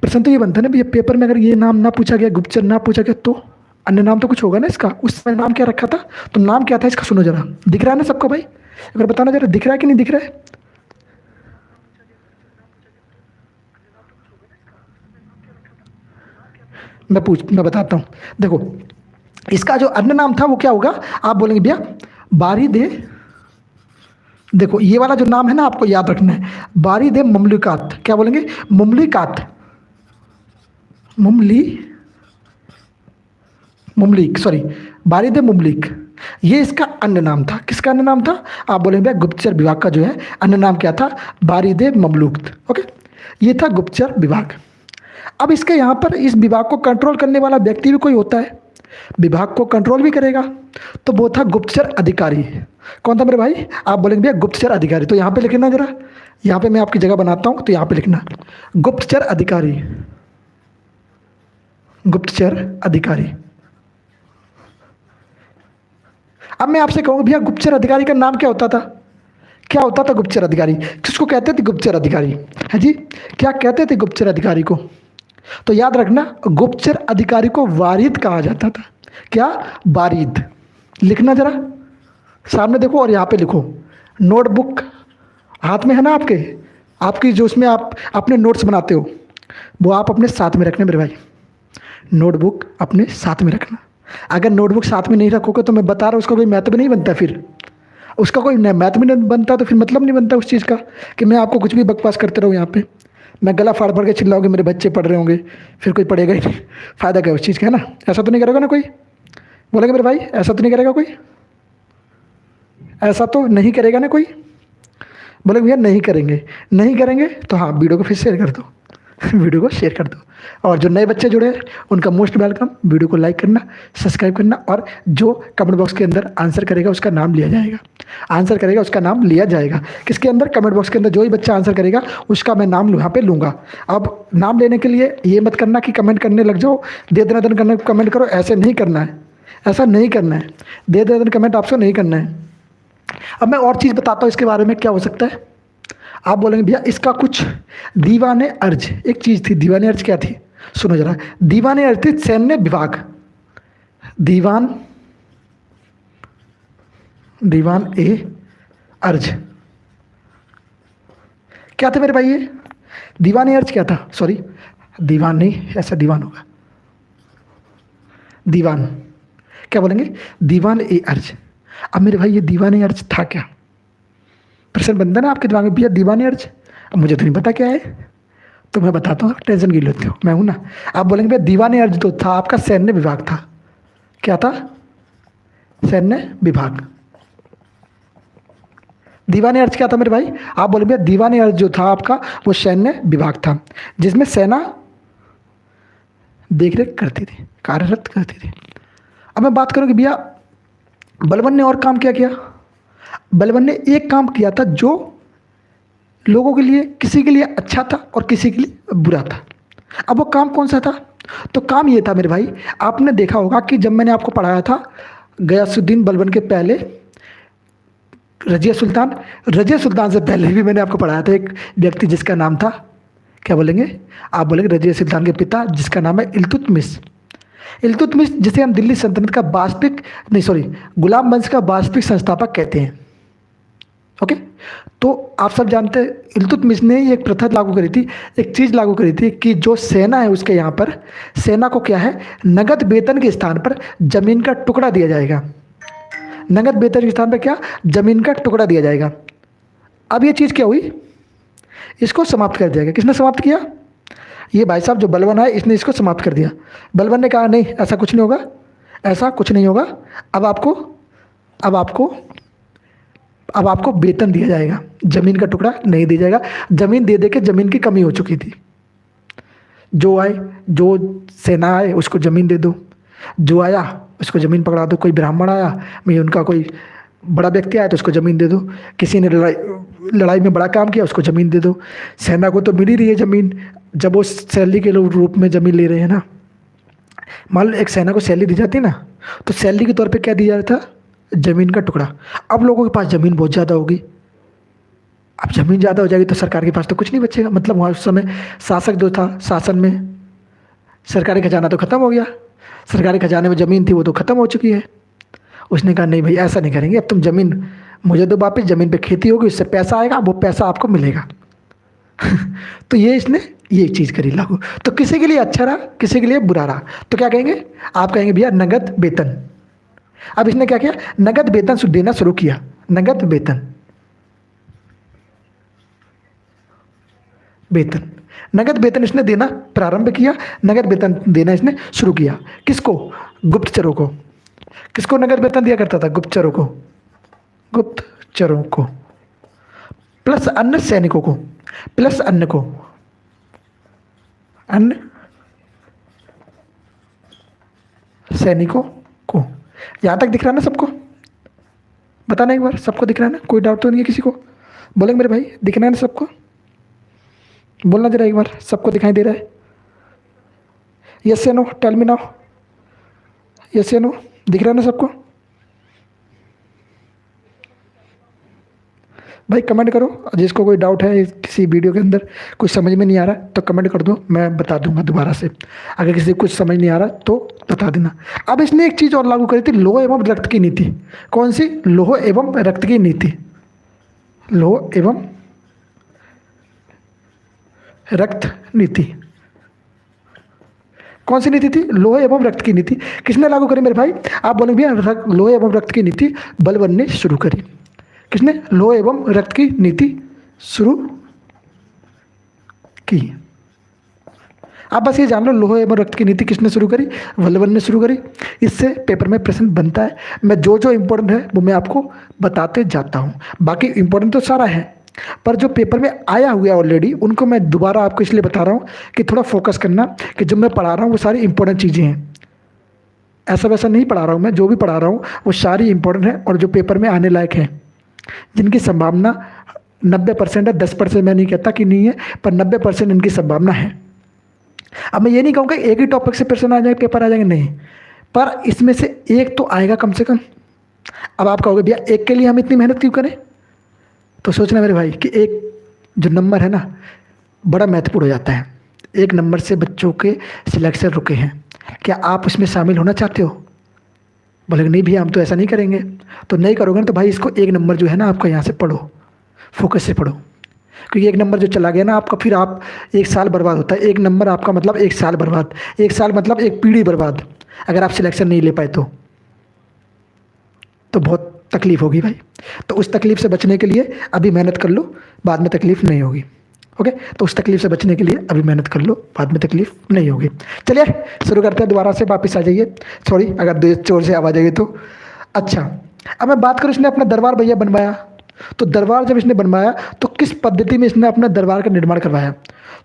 प्रश्न तो ये बनता है ना भैया, पेपर में अगर ये नाम ना पूछा गया, गुप्तचर ना पूछा गया, तो अन्य नाम तो कुछ होगा ना इसका। उस समय नाम क्या रखा था, तो नाम क्या था इसका, सुनो जरा, दिख रहा है ना सबको भाई, अगर बताना जरा दिख रहा है कि नहीं दिख रहा है। मैं बताता हूँ, देखो इसका जो अन्य नाम था वो क्या होगा, आप बोलेंगे भैया बारिद, देखो ये वाला जो नाम है ना आपको याद रखना है, बारिद मुमलिकात। क्या बोलेंगे, मुमलिकात, मुमलिक, सॉरी, बारिद मुमलिक, ये इसका अन्य नाम था। किसका अन्य नाम था, आप बोलेंगे भैया गुप्तचर विभाग का जो है अन्य नाम क्या था, बारिद ममलूक। ओके, ये था गुप्तचर विभाग। अब इसके यहाँ पर इस विभाग को कंट्रोल करने वाला व्यक्ति भी कोई होता है, विभाग को कंट्रोल भी करेगा, तो वो था गुप्तचर अधिकारी। कौन था मेरे भाई, आप बोलेंगे भैया गुप्तचर अधिकारी। तो यहाँ पे लिखना जरा, यहाँ पे मैं आपकी जगह बनाता हूँ, तो यहाँ पे लिखना गुप्तचर अधिकारी, गुप्तचर अधिकारी। अब मैं आपसे कहूँगा भैया गुप्तचर अधिकारी का नाम क्या होता था, क्या होता था गुप्तचर अधिकारी, किसको कहते थे गुप्तचर अधिकारी, है जी, क्या कहते थे गुप्तचर अधिकारी को। तो याद रखना गुप्तचर अधिकारी को वारिद कहा जाता था। क्या, वारिद। लिखना जरा, सामने देखो और यहाँ पे लिखो, नोटबुक हाथ में है ना आपके, आपकी जो उसमें आप अपने नोट्स बनाते हो वो आप अपने साथ में रखना मेरे भाई, नोटबुक अपने साथ में रखना। अगर नोटबुक साथ में नहीं रखोगे तो मैं बता रहा हूँ उसका कोई महत्व नहीं बनता, फिर उसका कोई महत्व नहीं बनता, तो फिर मतलब नहीं बनता उस चीज़ का कि मैं आपको कुछ भी बकवास करते रहूँ। यहाँ पे मैं गला फाड़ फाड़ के चिल्लाऊंगे, मेरे बच्चे पढ़ रहे होंगे, फिर कोई पढ़ेगा ही नहीं, फ़ायदा क्या उस चीज़ का, है ना। ऐसा तो नहीं करेगा ना कोई, बोलेंगे मेरे भाई ऐसा तो नहीं करेगा कोई, ऐसा तो नहीं करेगा ना कोई, बोले भैया नहीं करेंगे, नहीं करेंगे तो हाँ वीडियो को फिर शेयर कर दो वीडियो को शेयर कर दो। और जो नए बच्चे जुड़े हैं उनका मोस्ट वेलकम, वीडियो को लाइक करना, सब्सक्राइब करना, और जो कमेंट बॉक्स के अंदर आंसर करेगा उसका नाम लिया जाएगा, आंसर करेगा उसका नाम लिया जाएगा। किसके अंदर, कमेंट बॉक्स के अंदर जो ही बच्चा आंसर करेगा उसका मैं नाम यहाँ पे लूँगा। अब नाम लेने के लिए ये मत करना कि कमेंट करने लग जाओ, दे दना दन करना कमेंट करो, ऐसे नहीं करना है, ऐसा नहीं करना है, दे दना दन कमेंट आपसे नहीं करना है। अब मैं और चीज़ बताता हूँ इसके बारे में क्या हो सकता है। आप बोलेंगे भैया इसका कुछ दीवाने अर्ज, एक चीज़ थी दीवाने अर्ज, क्या थी, सुनो जरा, दीवाने अर्ज थी सैन्य विभाग, दीवान ए अर्ज क्या थे मेरे भाई, ये दीवान ए अर्ज क्या था, सॉरी दीवान नहीं, ऐसा दीवान होगा, दीवान, क्या बोलेंगे, दीवान ए अर्ज। अब मेरे भाई ये दीवान ए अर्ज था क्या, प्रश्न बनता ना आपके दिमाग में, भैया दीवान ए अर्ज, अब मुझे तो नहीं पता क्या है, तो मैं बताता हूँ, टेंशन क्यों लेते हो, मैं हूँ ना। आप बोलेंगे भैया दीवान ए अर्ज तो था आपका सैन्य विभाग था, क्या था, सैन्य विभाग। दीवानी अर्ज क्या था मेरे भाई, आप बोले भैया दीवानी अर्ज जो था आपका वो सैन्य विभाग था, जिसमें सेना देख रेख करती थी, कार्यरत करती थी। अब मैं बात करूँ कि भैया बलबन ने और काम क्या किया, बलबन ने एक काम किया था जो लोगों के लिए, किसी के लिए अच्छा था और किसी के लिए बुरा था। अब वो काम कौन सा था, तो काम ये था मेरे भाई, आपने देखा होगा कि जब मैंने आपको पढ़ाया था गयासुद्दीन बलबन के पहले रजिया सुल्तान, रजिया सुल्तान से पहले भी मैंने आपको पढ़ाया था एक व्यक्ति जिसका नाम था, क्या बोलेंगे? आप बोलेंगे रजिया सुल्तान के पिता जिसका नाम है इल्तुतमिश। इल्तुतमिश जिसे हम दिल्ली सल्तनत का वास्तविक नहीं सॉरी गुलाम वंश का वास्तविक संस्थापक कहते हैं। ओके, तो आप सब जानते हैं इल्तुतमिश ने एक प्रथा लागू करी थी, एक चीज़ लागू करी थी कि जो सेना है उसके यहाँ पर सेना को क्या है, नगद वेतन के स्थान पर जमीन का टुकड़ा दिया जाएगा। नगद वेतन के स्थान पर क्या, जमीन का टुकड़ा दिया जाएगा। अब ये चीज़ क्या हुई, इसको समाप्त कर दिया गया। किसने समाप्त किया? ये भाई साहब जो बलबन है इसने इसको समाप्त कर दिया। बलबन ने कहा नहीं ऐसा कुछ नहीं होगा, ऐसा कुछ नहीं होगा। अब आपको वेतन दिया जाएगा, जमीन का टुकड़ा नहीं दिया जाएगा। जमीन दे दे के जमीन की कमी हो चुकी थी। जो आए, जो सेना आए उसको ज़मीन दे दो, जो आया उसको ज़मीन पकड़ा दो। कोई ब्राह्मण आया, मैं उनका कोई बड़ा व्यक्ति आया तो उसको ज़मीन दे दो। किसी ने लड़ाई में बड़ा काम किया उसको ज़मीन दे दो। सेना को तो मिल ही रही है ज़मीन, जब वो सैलरी के रूप में ज़मीन ले रहे हैं ना। मान लो एक सेना को सैलरी दी जाती ना, तो सैलरी के तौर पे क्या दिया जाता? ज़मीन का टुकड़ा। अब लोगों के पास ज़मीन बहुत ज़्यादा होगी। अब ज़मीन ज़्यादा हो जाएगी तो सरकार के पास तो कुछ नहीं बचेगा। मतलब वहाँ उस समय शासक जो था, शासन में सरकारी खजाना तो ख़त्म हो गया। सरकारी खजाने में ज़मीन थी वो तो ख़त्म हो चुकी है। उसने कहा नहीं भाई ऐसा नहीं करेंगे, अब तुम ज़मीन मुझे दो वापस, ज़मीन पे खेती होगी, उससे पैसा आएगा, वो पैसा आपको मिलेगा। तो ये इसने ये चीज़ करी लागू। तो किसी के लिए अच्छा रहा, किसी के लिए बुरा रहा। तो क्या कहेंगे? आप कहेंगे भैया नगद वेतन। अब इसने क्या किया? नगद वेतन देना शुरू किया। नगद वेतन नगद वेतन इसने देना प्रारंभ किया। नगद वेतन देना इसने शुरू किया। किसको? गुप्तचरों को। किसको नगद वेतन दिया करता था? गुप्तचरों को। गुप्तचरों को प्लस अन्य सैनिकों को, प्लस अन्य को, अन्य सैनिकों को। यहां तक दिख रहा है ना सबको? बताना एक बार, सबको दिख रहा है ना? कोई डाउट तो नहीं है किसी को? बोलेंगे मेरे भाई दिख रहा है ना सबको? बोलना जरा एक बार, सबको दिखाई दे रहा है? यस या no, tell me now. Yes या नो, दिख रहा है ना सबको? भाई कमेंट करो, जिसको कोई डाउट है किसी वीडियो के अंदर कुछ समझ में नहीं आ रहा तो कमेंट कर दो, मैं बता दूंगा दोबारा से। अगर किसी को कुछ समझ नहीं आ रहा तो बता देना। अब इसने एक चीज़ और लागू करी थी, लौह एवं रक्त की नीति। कौन सी? लौह एवं रक्त की नीति। लौह एवं रक्त नीति। कौन सी नीति थी? लौह एवं रक्त की नीति। किसने लागू करी मेरे भाई? आप बोलेंगे भैया लौह एवं रक्त की नीति बलबन ने शुरू करी। किसने? लौह एवं रक्त की नीति शुरू की। आप बस ये जान लो, लौह एवं रक्त की नीति किसने शुरू करी? बलबन ने शुरू करी। इससे पेपर में प्रश्न बनता है। मैं जो जो इम्पोर्टेंट है वो मैं आपको बताते जाता हूँ। बाकी इम्पोर्टेंट तो सारा है, पर जो पेपर में आया हुआ है ऑलरेडी उनको मैं दोबारा आपको इसलिए बता रहा हूँ कि थोड़ा फोकस करना कि जो मैं पढ़ा रहा हूँ वो सारी इंपॉर्टेंट चीज़ें हैं। ऐसा वैसा नहीं पढ़ा रहा हूँ मैं, जो भी पढ़ा रहा हूँ वो सारी इंपॉर्टेंट है और जो पेपर में आने लायक है, जिनकी संभावना 90% है। 10% मैं नहीं कहता कि नहीं है, पर 90% इनकी संभावना है। अब मैं ये नहीं कहूँगा एक ही टॉपिक से प्रश्न आ जाएंगे, पेपर आ जाएंगे, नहीं, पर इसमें से एक तो आएगा कम से कम। अब आप कहोगे भैया एक के लिए हम इतनी मेहनत क्यों करें? तो सोचना मेरे भाई कि एक जो नंबर है ना बड़ा महत्वपूर्ण हो जाता है। एक नंबर से बच्चों के सिलेक्शन रुके हैं, क्या आप उसमें शामिल होना चाहते हो? बोलेंगे नहीं भैया हम तो ऐसा नहीं करेंगे। तो नहीं करोगे ना तो भाई इसको एक नंबर जो है ना आपका यहाँ से पढ़ो, फोकस से पढ़ो, क्योंकि एक नंबर जो चला गया ना आपका, फिर आप एक साल बर्बाद होता है। एक नंबर आपका मतलब एक साल बर्बाद, एक साल मतलब एक पीढ़ी बर्बाद। अगर आप सिलेक्शन नहीं ले पाए तो बहुत तकलीफ होगी भाई। तो उस तकलीफ से बचने के लिए अभी मेहनत कर लो, बाद में तकलीफ नहीं होगी। ओके, तो उस तकलीफ से बचने के लिए अभी मेहनत कर लो, बाद में तकलीफ नहीं होगी। चलिए शुरू करते हैं, दोबारा से वापस आ जाइए। सॉरी अगर जोर से आवाज़ आएगी तो। अच्छा, अब मैं बात करूँ, इसने अपना दरबार भैया बनवाया। तो दरबार जब इसने बनवाया तो किस पद्धति में इसने अपना दरबार का निर्माण करवाया?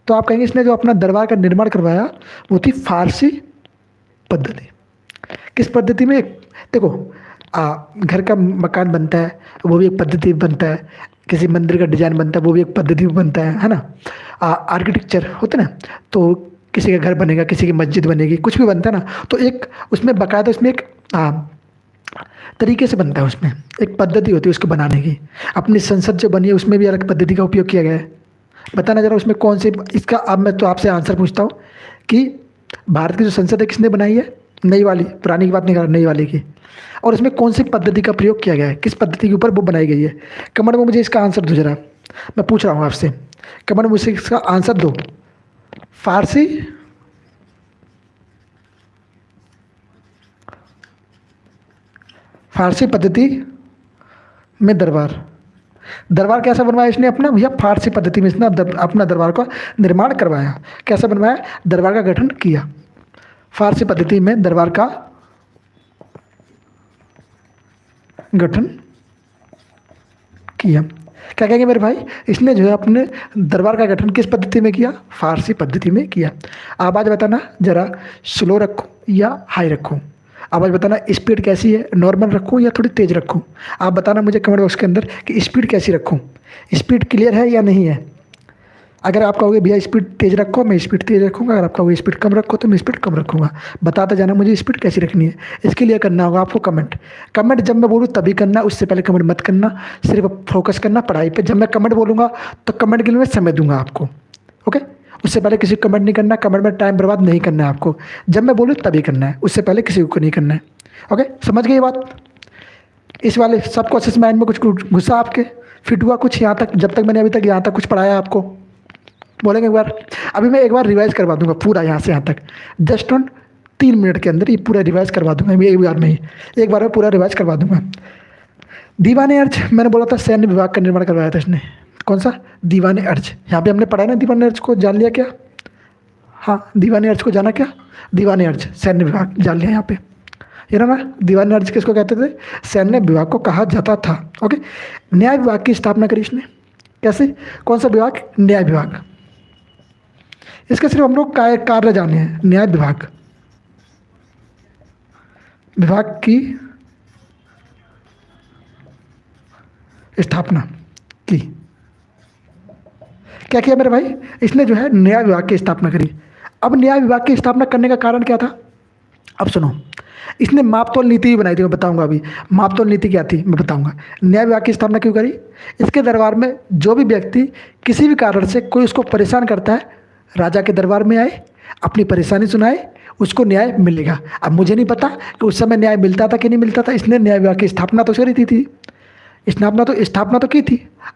तो आप कहेंगे इसने जो अपना दरबार का निर्माण करवाया वो थी फारसी पद्धति। किस पद्धति में? देखो घर का मकान बनता है वो भी एक पद्धति बनता है, किसी मंदिर का डिजाइन बनता है वो भी एक पद्धति बनता है ना। आर्किटेक्चर होता है ना, तो किसी का घर बनेगा, किसी की मस्जिद बनेगी, कुछ भी बनता है ना, तो एक उसमें बाकायदा उसमें एक तरीके से बनता है, उसमें एक पद्धति होती है उसको बनाने की। अपनी संसद जो बनी है उसमें भी अलग पद्धति का उपयोग किया गया है। बताना जरा उसमें कौन से इसका। अब मैं तो आपसे आंसर पूछता हूँ कि भारत की जो संसद है किसने बनाई है? नई वाली, पुरानी की बात नहीं कर रहा, नई वाली की। और इसमें कौन सी पद्धति का प्रयोग किया गया है, किस पद्धति के ऊपर वो बनाई गई है? कमेंट में मुझे इसका आंसर दो जरा, मैं पूछ रहा हूँ आपसे, कमेंट में मुझे इसका आंसर दो। फारसी, फारसी पद्धति में दरबार। दरबार कैसा बनवाया इसने अपना? भैया फारसी पद्धति में इसने अपना दरबार का निर्माण करवाया। कैसा बनवाया? दरबार का गठन किया। फारसी पद्धति में दरबार का गठन किया। क्या कहेंगे मेरे भाई? इसने जो है अपने दरबार का गठन किस पद्धति में किया? फारसी पद्धति में किया। आवाज़ बताना जरा, स्लो रखूं या हाई रखूं? आवाज़ बताना, स्पीड कैसी है, नॉर्मल रखूं या थोड़ी तेज़ रखूं? आप बताना मुझे कमेंट बॉक्स के अंदर कि स्पीड कैसी रखूं, स्पीड क्लियर है या नहीं है। अगर आप कहोगे भैया स्पीड तेज़ रखो, मैं स्पीड तेज़ रखूँगा। अगर आप कहोगे स्पीड कम रखो, तो मैं स्पीड कम रखूँगा। बताते जाना मुझे स्पीड कैसी रखनी है। इसके लिए करना होगा आपको कमेंट। कमेंट जब मैं बोलूँ तभी करना, उससे पहले कमेंट मत करना। सिर्फ फोकस करना पढ़ाई पे। जब मैं कमेंट बोलूँगा तो कमेंट के लिए मैं समय दूंगा आपको, ओके। उससे पहले किसी को कमेंट नहीं करना, कमेंट में टाइम बर्बाद नहीं करना है आपको। जब मैं बोलूँ तभी करना है, उससे पहले किसी को नहीं करना है, ओके। समझ गए ये बात? इस वाले सबकॉन्शियस माइंड में कुछ घुसा आपके, फिट हुआ कुछ यहाँ तक? जब तक मैंने अभी तक यहाँ तक कुछ पढ़ाया आपको, बोलेंगे एक बार? अभी मैं एक बार रिवाइज करवा दूंगा पूरा यहाँ से यहाँ तक, जस्ट ऑन 3 मिनट के अंदर ये पूरा रिवाइज करवा दूंगा। मैं एक बार में ही, एक बार में पूरा रिवाइज करवा दूंगा। दीवाने अर्ज, मैंने बोला था सैन्य विभाग का निर्माण करवाया था इसने। कौन सा? दीवाने अर्ज। यहाँ पे हमने पढ़ा है ना दीवाने अर्ज को, जान लिया क्या? हाँ, दीवाने अर्ज को जाना क्या? दीवाने अर्ज सैन्य विभाग जान लिया यहाँ पे, ये ना। दीवाने अर्ज किसको कहते थे? सैन्य विभाग को कहा जाता था, ओके। न्याय विभाग की स्थापना करी इसने। कैसे? कौन सा विभाग? न्याय विभाग। इसके सिर्फ हम लोग कार्य जाने हैं। न्याय विभाग, विभाग की स्थापना की। क्या किया मेरे भाई? इसने जो है न्याय विभाग की स्थापना करी। अब न्याय विभाग की स्थापना करने का कारण क्या था? अब सुनो, इसने मापतोल नीति भी बनाई थी, मैं बताऊंगा अभी। मापतोल नीति क्या थी मैं बताऊंगा। न्याय विभाग की स्थापना क्यों करी? इसके दरबार में जो भी व्यक्ति किसी भी कारण से कोई उसको परेशान करता है, राजा के दरबार में आए, अपनी परेशानी सुनाए, उसको न्याय मिलेगा। अब मुझे नहीं पता कि उस समय न्याय मिलता था कि नहीं मिलता था। इसने न्याय विभाग की स्थापना तो करी थी, स्थापना तो की थी।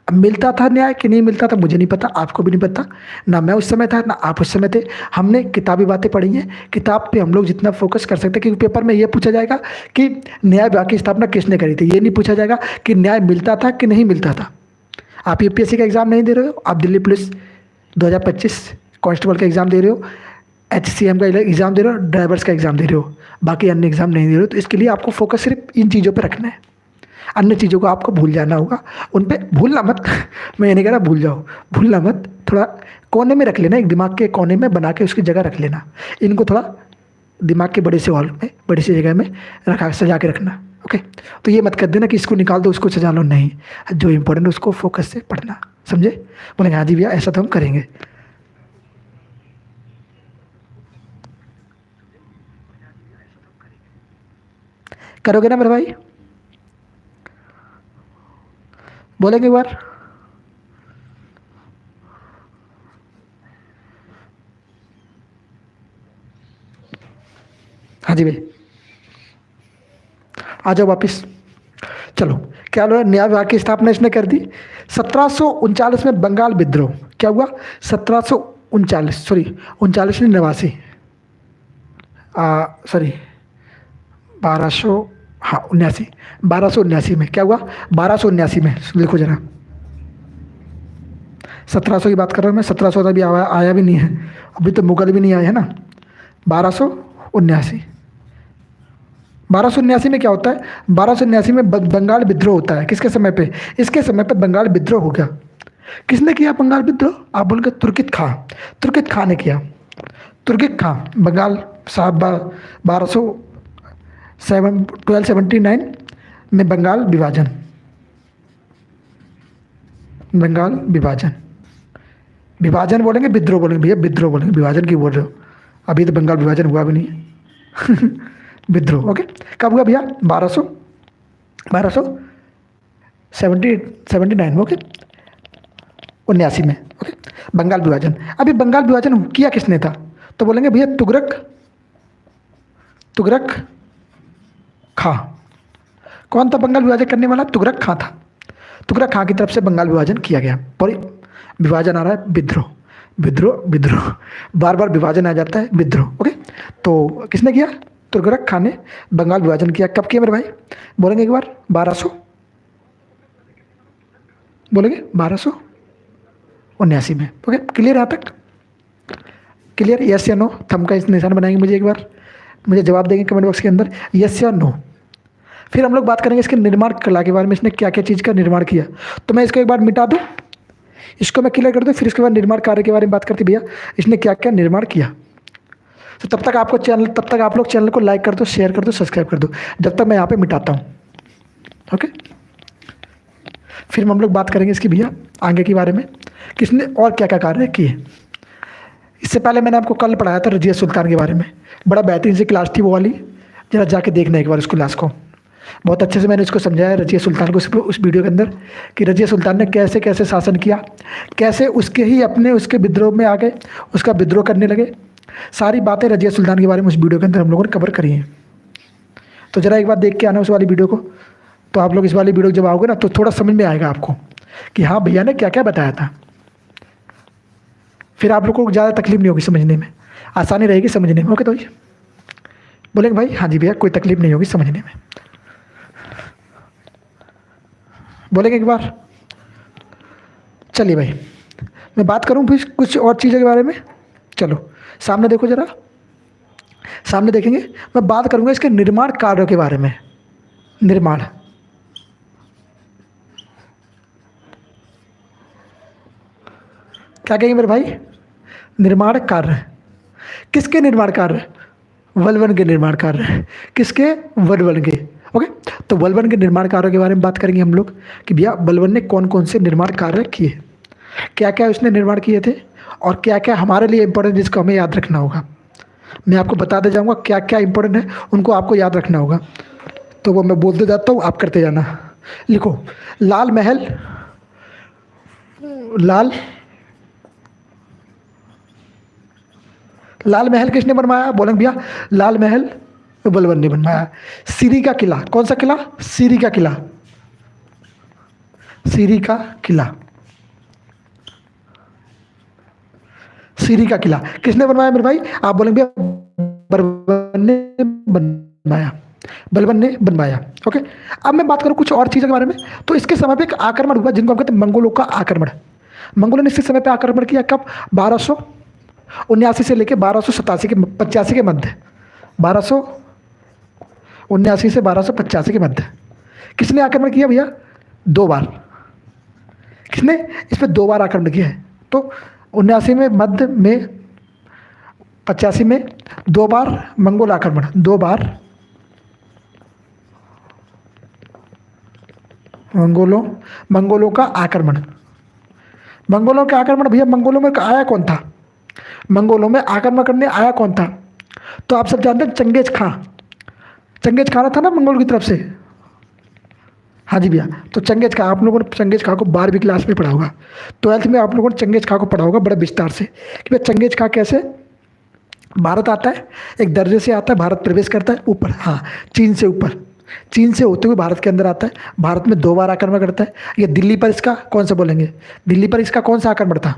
अब मिलता था न्याय कि नहीं मिलता था मुझे नहीं पता, आपको भी नहीं पता, ना मैं उस समय था ना आप उस समय थे। हमने किताबी बातें पढ़ी हैं, किताब पे हम लोग जितना फोकस कर सकते हैं, क्योंकि पेपर में ये पूछा जाएगा कि न्याय विभाग की स्थापना किसने करी थी। ये नहीं पूछा जाएगा कि न्याय मिलता था कि नहीं मिलता था। आप यूपीएससी का एग्ज़ाम नहीं दे रहे हो, आप दिल्ली पुलिस 2025 कांस्टेबल का एग्ज़ाम दे रहे हो, HCM का एग्ज़ाम दे रहे हो, ड्राइवर्स का एग्ज़ाम दे रहे हो, बाकी अन्य एग्ज़ाम नहीं दे रहे हो। तो इसके लिए आपको फोकस सिर्फ इन चीज़ों पर रखना है। अन्य चीज़ों को आपको भूल जाना होगा, उन पे भूलना मत। मैं ये नहीं कह रहा भूल जाओ, भूलना मत। थोड़ा कोने में रख लेना, एक दिमाग के कोने में बना के उसकी जगह रख लेना। इनको थोड़ा दिमाग के बड़े से हॉल में, बड़ी सी जगह में रखा, सजा के रखना, ओके। तो ये मत कर देना कि इसको निकाल दो उसको सजा लो, नहीं। जो इंपॉर्टेंट उसको फोकस से पढ़ना, समझे? बोलेंगे हाँ जी भैया ऐसा तो हम करेंगे। करोगे ना मेरे भाई? बोलेंगे एक बार? हाँ जी भाई, आ जाओ वापिस। चलो, क्या हुआ? न्याय विभाग की स्थापना इसने कर दी। 1739 में बंगाल विद्रोह। क्या हुआ? 1739, सॉरी 39 नहीं 89, सॉरी 1200, हाँ 79, 1279 में क्या हुआ? 1279 में लिखो जरा। 1700 की बात कर रहा हूँ मैं, 1700 अभी आया भी नहीं है, अभी तो मुगल भी नहीं आए हैं ना। 1279, 1279 में क्या होता है? 1279 में बंगाल विद्रोह होता है। किसके समय पे? इसके समय पे बंगाल विद्रोह हो गया। किसने किया बंगाल विद्रोह? आप बोल के तुर्कित खां, तुर्कित खां ने किया। तुर्कित खां बंगाल साहब 1279 में बंगाल विभाजन, बंगाल विभाजन, विभाजन बोलेंगे विद्रोह बोलेंगे भैया? विद्रोह बोलेंगे, विभाजन क्यों बोल रहे हो? अभी तो बंगाल विभाजन हुआ भी नहीं है। विद्रोह, ओके। कब हुआ भैया? 1279, ओके। 79 में। ओके, बंगाल विभाजन। अभी बंगाल विभाजन किया किसने था? तो बोलेंगे भैया तुगरक खां। कौन था बंगाल विभाजन करने वाला? तुगरक खां था। तुगरक खां की तरफ से बंगाल विभाजन किया गया। और विभाजन आ रहा है विद्रोह, विद्रोह, विद्रोह, बार बार विभाजन आ जाता है, विद्रोह। ओके, तो किसने किया? तुगलक खान ने बंगाल विभाजन किया। कब किया मेरे भाई? बोलेंगे एक बार 1200, बोलेंगे 1279 में। ओके, क्लियर यहाँ तक? क्लियर? यस या नो? थंब का इस निशान बनाएंगे, मुझे एक बार मुझे जवाब देंगे कमेंट बॉक्स के अंदर, यस या नो। फिर हम लोग बात करेंगे इसके निर्माण कला के बारे में, इसने क्या क्या चीज़ का निर्माण किया। तो मैं इसको एक बार मिटा दूँ, इसको मैं क्लियर कर दूँ, फिर इसके बाद निर्माण कार्य के बारे में बात करते भैया इसने क्या क्या निर्माण किया। तो तब तक आप लोग चैनल को लाइक कर दो, शेयर कर दो, सब्सक्राइब कर दो, जब तक मैं यहाँ पे मिटाता हूँ। ओके, फिर हम लोग बात करेंगे इसकी भैया आगे के बारे में, किसने और क्या क्या कार्य किए। इससे पहले मैंने आपको कल पढ़ाया था रजिया सुल्तान के बारे में, बड़ा बेहतरीन सी क्लास थी वो वाली, जरा जाके देखना एक बार उस क्लास को। बहुत अच्छे से मैंने इसको समझाया रजिया सुल्तान को उस वीडियो के अंदर, कि रजिया सुल्तान ने कैसे कैसे शासन किया, कैसे उसके विद्रोह में आ गए, उसका विद्रोह करने लगे। सारी बातें रजिया सुल्तान के बारे में उस वीडियो के अंदर हम लोगों ने कवर करी हैं। तो ज़रा एक बार देख के आना उस वाली वीडियो को, तो आप लोग इस वाली वीडियो जब आओगे ना तो थोड़ा समझ में आएगा आपको कि हाँ भैया ने क्या क्या बताया था। फिर आप लोग को ज़्यादा तकलीफ नहीं होगी समझने में, आसानी रहेगी समझने में। ओके, तो बोलेंगे भाई हाँ जी भैया कोई तकलीफ नहीं होगी समझने में, बोलेंगे एक बार। चलिए भाई मैं बात करूँ फिर कुछ और चीज़ों के बारे में। चलो सामने देखो, जरा सामने देखेंगे, मैं बात करूंगा इसके निर्माण कार्यों के बारे में। निर्माण, क्या कहेंगे मेरे भाई? निर्माण कार्य। किसके निर्माण कार्य? वलवन के निर्माण कार्य। किसके? वलवन के। ओके, तो वलवन के निर्माण कार्यों के बारे में बात करेंगे हम लोग कि भैया वलवन ने कौन कौन से निर्माण कार्य किए, क्या क्या उसने निर्माण किए थे, और क्या क्या हमारे लिए इंपॉर्टेंट जिसको हमें याद रखना होगा। मैं आपको बताते जाऊंगा क्या क्या इंपॉर्टेंट है, उनको आपको याद रखना होगा। तो वो मैं बोलते जाता हूँ, आप करते जाना। लिखो, लाल महल किसने बनवाया? बोलेंगे भैया लाल महल वलवन ने बनवाया। सीरी का किला, कौन सा किला? सीरी का किला। सीरी का किला, सीरी का किला किसने बनवाया मेरे भाई? आप बोलेंगे बलबन ने बनवाया, बलबन ने बनवाया। ओके, अब मैं बात करूं कुछ और चीज़ों के बारे में। तो इसके समय पे एक आक्रमण हुआ जिनको हम कहते हैं मंगोलों का आक्रमण। मंगोलों ने इसके समय पे आक्रमण किया कब? 1279 से लेकर 1285 के मध्य। 1279 से 1285 के मध्य किसने आक्रमण किया भैया? 2 बार। किसने इस पर 2 बार आक्रमण किया है? तो 79 में मध्य में, 85 में 2 बार मंगोल आक्रमण, 2 बार मंगोलों का आक्रमण। मंगोलों के आक्रमण भैया, मंगोलों में आया कौन था? मंगोलों में आक्रमण करने आया कौन था? तो आप सब जानते हैं चंगेज खां। चंगेज खां था ना मंगोल की तरफ से। हाँ जी भैया, तो चंगेज खां, आप लोगों ने चंगेज खां को 12वीं क्लास में पढ़ा होगा, 12th में आप लोगों ने चंगेज खां को पढ़ा होगा बड़े विस्तार से, कि भाई चंगेज खां कैसे भारत आता है, एक दर्जे से आता है, भारत प्रवेश करता है ऊपर, हाँ चीन से ऊपर, चीन से होते हुए भारत के अंदर आता है, भारत में 2 बार आक्रमण करता है। ये दिल्ली पर इसका कौन सा बोलेंगे? दिल्ली पर इसका कौन सा आक्रमण था?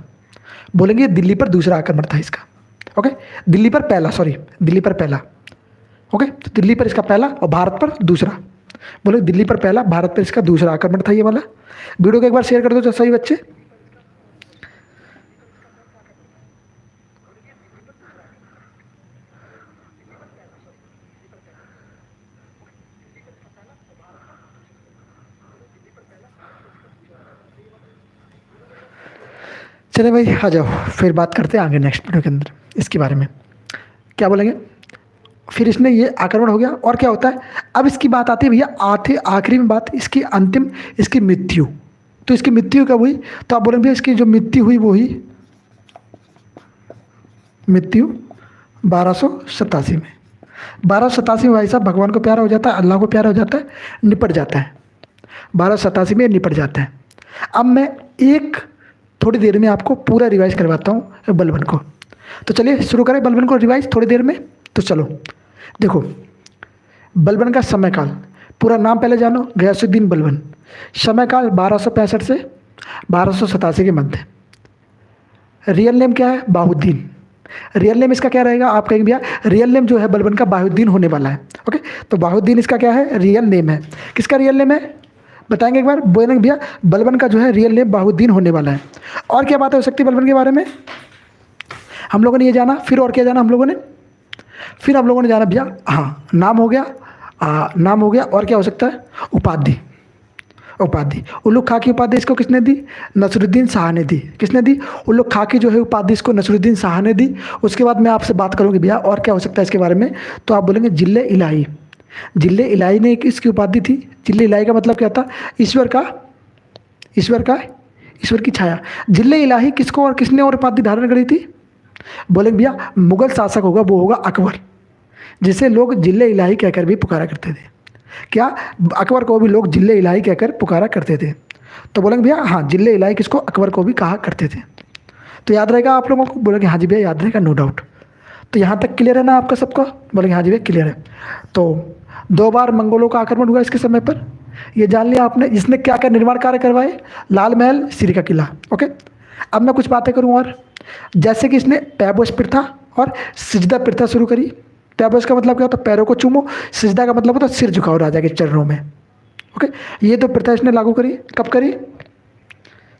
बोलेंगे दिल्ली पर दूसरा आक्रमण था इसका। ओके, दिल्ली पर पहला, दिल्ली पर पहला। ओके, तो दिल्ली पर इसका पहला और भारत पर दूसरा। बोले दिल्ली पर पहला, भारत पर इसका दूसरा आक्रमण था ये वाला। वीडियो को एक बार शेयर कर दो जो सही बच्चे। चले भाई आ जाओ, फिर बात करते हैं आगे नेक्स्ट वीडियो के अंदर इसके बारे में। क्या बोलेंगे? फिर इसने ये आक्रमण हो गया, और क्या होता है? अब इसकी बात आती है भैया आखिरी में बात, इसकी अंतिम, इसकी मृत्यु। तो इसकी मृत्यु कब हुई? तो आप बोलेंगे भैया इसकी जो मृत्यु हुई वो हुई मृत्यु 1287 में। 1287 में भाई साहब भगवान को प्यारा हो जाता है, अल्लाह को प्यारा हो जाता है, निपट जाता है। 1287 में निपट जाता है। अब मैं एक थोड़ी देर में आपको पूरा रिवाइज करवाता हूँ बलबन को। तो चलिए शुरू करें बलबन को रिवाइज थोड़ी देर में। तो चलो देखो, बलबन का समय काल, पूरा नाम पहले जानो, गयासुद्दीन बलबन। समय काल 1265 से 1287 के मध्य। रियल नेम क्या है? बाहुद्दीन। रियल नेम इसका क्या रहेगा? आप कहेंगे भैया रियल नेम जो है बलबन का बाहुद्दीन होने वाला है। ओके, तो बाहुद्दीन इसका क्या है? रियल नेम है। किसका रियल नेम है बताएंगे एक बार? बोलेंगे भैया बलबन का जो है रियल नेम बाहुद्दीन होने वाला है। और क्या बात हो सकती है बलबन के बारे में? हम लोगों ने ये जाना, फिर और क्या जाना हम लोगों ने? फिर हम लोगों ने जाना भैया, हाँ नाम हो गया, नाम हो गया, और क्या हो सकता है? उपाधि। उपाधि, उल्लुक खां की उपाधि इसको किसने दी? नसरुद्दीन शाह ने दी। किसने दी? उल्लुक खां की जो है उपाधि इसको नसरुद्दीन शाह ने दी। उसके बाद मैं आपसे बात करूँगी भैया और क्या हो सकता है इसके बारे में, तो आप बोलेंगे जिले इलाही। जिले इलाही ने एक इसकी उपाधि थी। जिले इलाही का मतलब क्या था? ईश्वर का, ईश्वर का, ईश्वर की छाया। जिले इलाही किसको और किसने और उपाधि धारण करी थी? बोलेंगे भैया मुगल शासक होगा, वो होगा अकबर, जिसे लोग जिले इलाही कहकर भी पुकारा करते थे। क्या? अकबर को भी लोग जिले इलाही कहकर पुकारा करते थे। तो बोलेंगे भैया हाँ जिले इलाही किसको? अकबर को भी कहा करते थे। तो याद रहेगा आप लोगों को? बोलेंगे हाँ जी भैया याद रहेगा, नो डाउट। तो यहाँ तक क्लियर है ना आपका सबका? बोलेंगे हाँ जी भैया क्लियर है। तो 2 बार मंगोलों का आक्रमण हुआ इसके समय पर, ये जान लिया आपने। इसने क्या क्या निर्माण कार्य करवाए? लाल महल, सीरी का किला। ओके, अब मैं कुछ बातें करूँ और, जैसे कि इसने पैबोस प्रथा और सिजदा प्रथा शुरू करी। पैबोस का मतलब क्या होता है? पैरों को चूमो। सिजदा का मतलब होता है सिर झुकाओ राजा के चरणों में। ओके, ये 2 प्रथा इसने लागू करी। कब करी?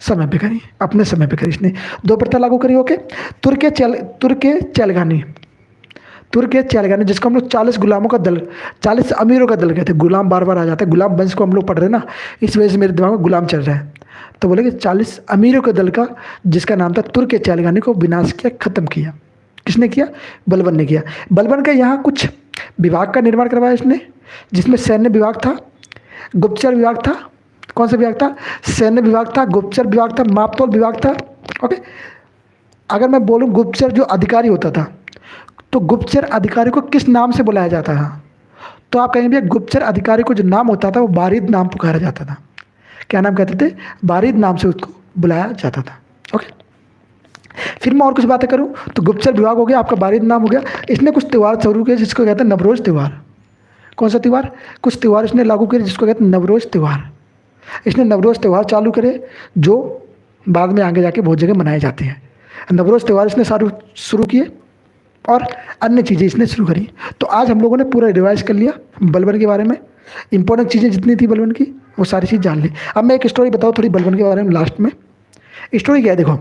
समय पे करी, अपने समय पे करी इसने 2 प्रथा लागू करी। ओके, तुर्के चैलगानी, तुर्के चैलगानी जिसको हम लोग 40 गुलामों का दल, 40 अमीरों का दल कहते हैं। गुलाम बार बार आ जाता है, गुलाम वंश को हम लोग पढ़ रहे हैं ना, इस वजह से मेरे दिमाग में गुलाम चल रहा है। तो बोलेंगे 40 अमीरों के दल का, जिसका नाम था तुर्के चैलगानी, को विनाश किया, खत्म किया। किसने किया? बलबन ने किया। बलबन का यहाँ कुछ विभाग का निर्माण करवाया इसने, जिसमें सैन्य विभाग था, गुप्तचर विभाग था। कौन सा विभाग था? सैन्य विभाग था, गुप्तचर विभाग था, मापतोल विभाग था। ओके, अगर मैं बोलूँ गुप्तचर जो अधिकारी होता था, तो गुप्तचर अधिकारी को किस नाम से बुलाया जाता था? तो आप कहेंगे गुप्तचर अधिकारी को जो नाम होता था वो बारिद नाम पुकारा जाता था। क्या नाम कहते थे? बारिद नाम से उसको बुलाया जाता था। ओके, फिर मैं और कुछ बातें करूं तो गुप्तचर विभाग हो गया आपका, बारिद नाम हो गया। इसने कुछ त्यौहार शुरू किए जिसको कहते हैं नवरोज त्यौहार। कौन सा त्यौहार? कुछ त्यौहार इसने लागू किए जिसको कहते हैं नवरोज त्यौहार। इसने नवरोज त्यौहार चालू करे जो बाद में आगे जाके बहुत जगह मनाए जाते हैं। नवरोज त्यौहार इसने शुरू किए और अन्य चीज़ें इसने शुरू करी। तो आज हम लोगों ने पूरा रिवाइज कर लिया बलबन के बारे में। इंपॉर्टेंट चीज़ें जितनी थी बलबन की वो सारी चीज़ जान ली। अब मैं एक स्टोरी बताऊँ थोड़ी बलबन के बारे में लास्ट में। स्टोरी क्या है देखो,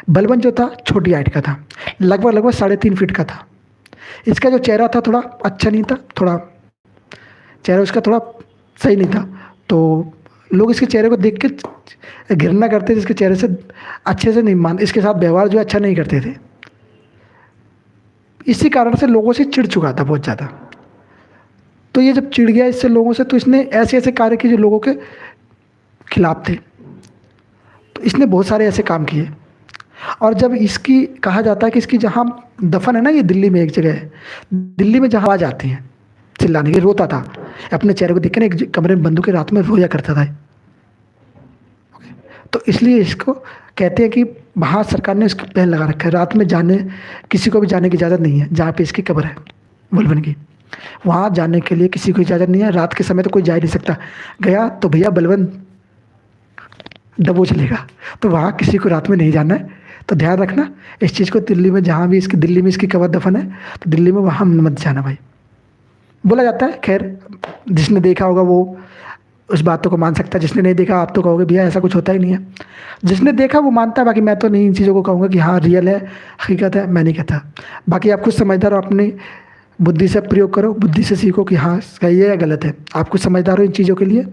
बलबन जो था छोटी हाइट का था, लगभग 3.5 फीट का था। इसका जो चेहरा था थोड़ा अच्छा नहीं था, थोड़ा चेहरा उसका थोड़ा सही नहीं था। तो लोग इसके चेहरे को देख के घृणा करते थे, इसके चेहरे से अच्छे से नहीं मानते, इसके साथ व्यवहार जो अच्छा नहीं करते थे। इसी कारण से लोगों से चिढ़ चुका था बहुत ज़्यादा। तो ये जब चिढ़ गया इससे लोगों से, तो इसने ऐसे ऐसे कार्य किए जो लोगों के खिलाफ थे। तो इसने बहुत सारे ऐसे काम किए। और जब इसकी कहा जाता है कि इसकी जहाँ दफन है ना, ये दिल्ली में एक जगह है, दिल्ली में जहाँ आवाज़ आती है चिल्लाने की, रोता था अपने चेहरे को देख के ना, एक कमरे में बंदूक के रात में रोया करता था। तो इसलिए इसको कहते हैं कि वहाँ सरकार ने इसको बैन लगा रखा है, रात में जाने, किसी को भी जाने की इजाज़त नहीं है। जहाँ पे इसकी कब्र है बलबन की, वहाँ जाने के लिए किसी को इजाज़त नहीं है। रात के समय तो कोई जा ही नहीं सकता, गया तो भैया बलबन दबोच लेगा। तो वहाँ किसी को रात में नहीं जाना है। तो ध्यान रखना इस चीज़ को। दिल्ली में जहाँ भी इसकी, दिल्ली में इसकी कब्र दफन है, तो दिल्ली में वहाँ मत जाना भाई, बोला जाता है। खैर जिसने देखा होगा वो उस बातों को मान सकता है, जिसने नहीं देखा आप तो कहोगे भैया ऐसा कुछ होता ही नहीं है। जिसने देखा वो मानता है, बाकी मैं तो नहीं इन चीज़ों को कहूँगा कि हाँ रियल है, हकीकत है, मैं नहीं कहता। बाकी आप खुद समझदार हो, अपनी बुद्धि से प्रयोग करो, बुद्धि से सीखो कि हाँ सही है या गलत है। आप कुछ समझदार हो इन चीज़ों के लिए,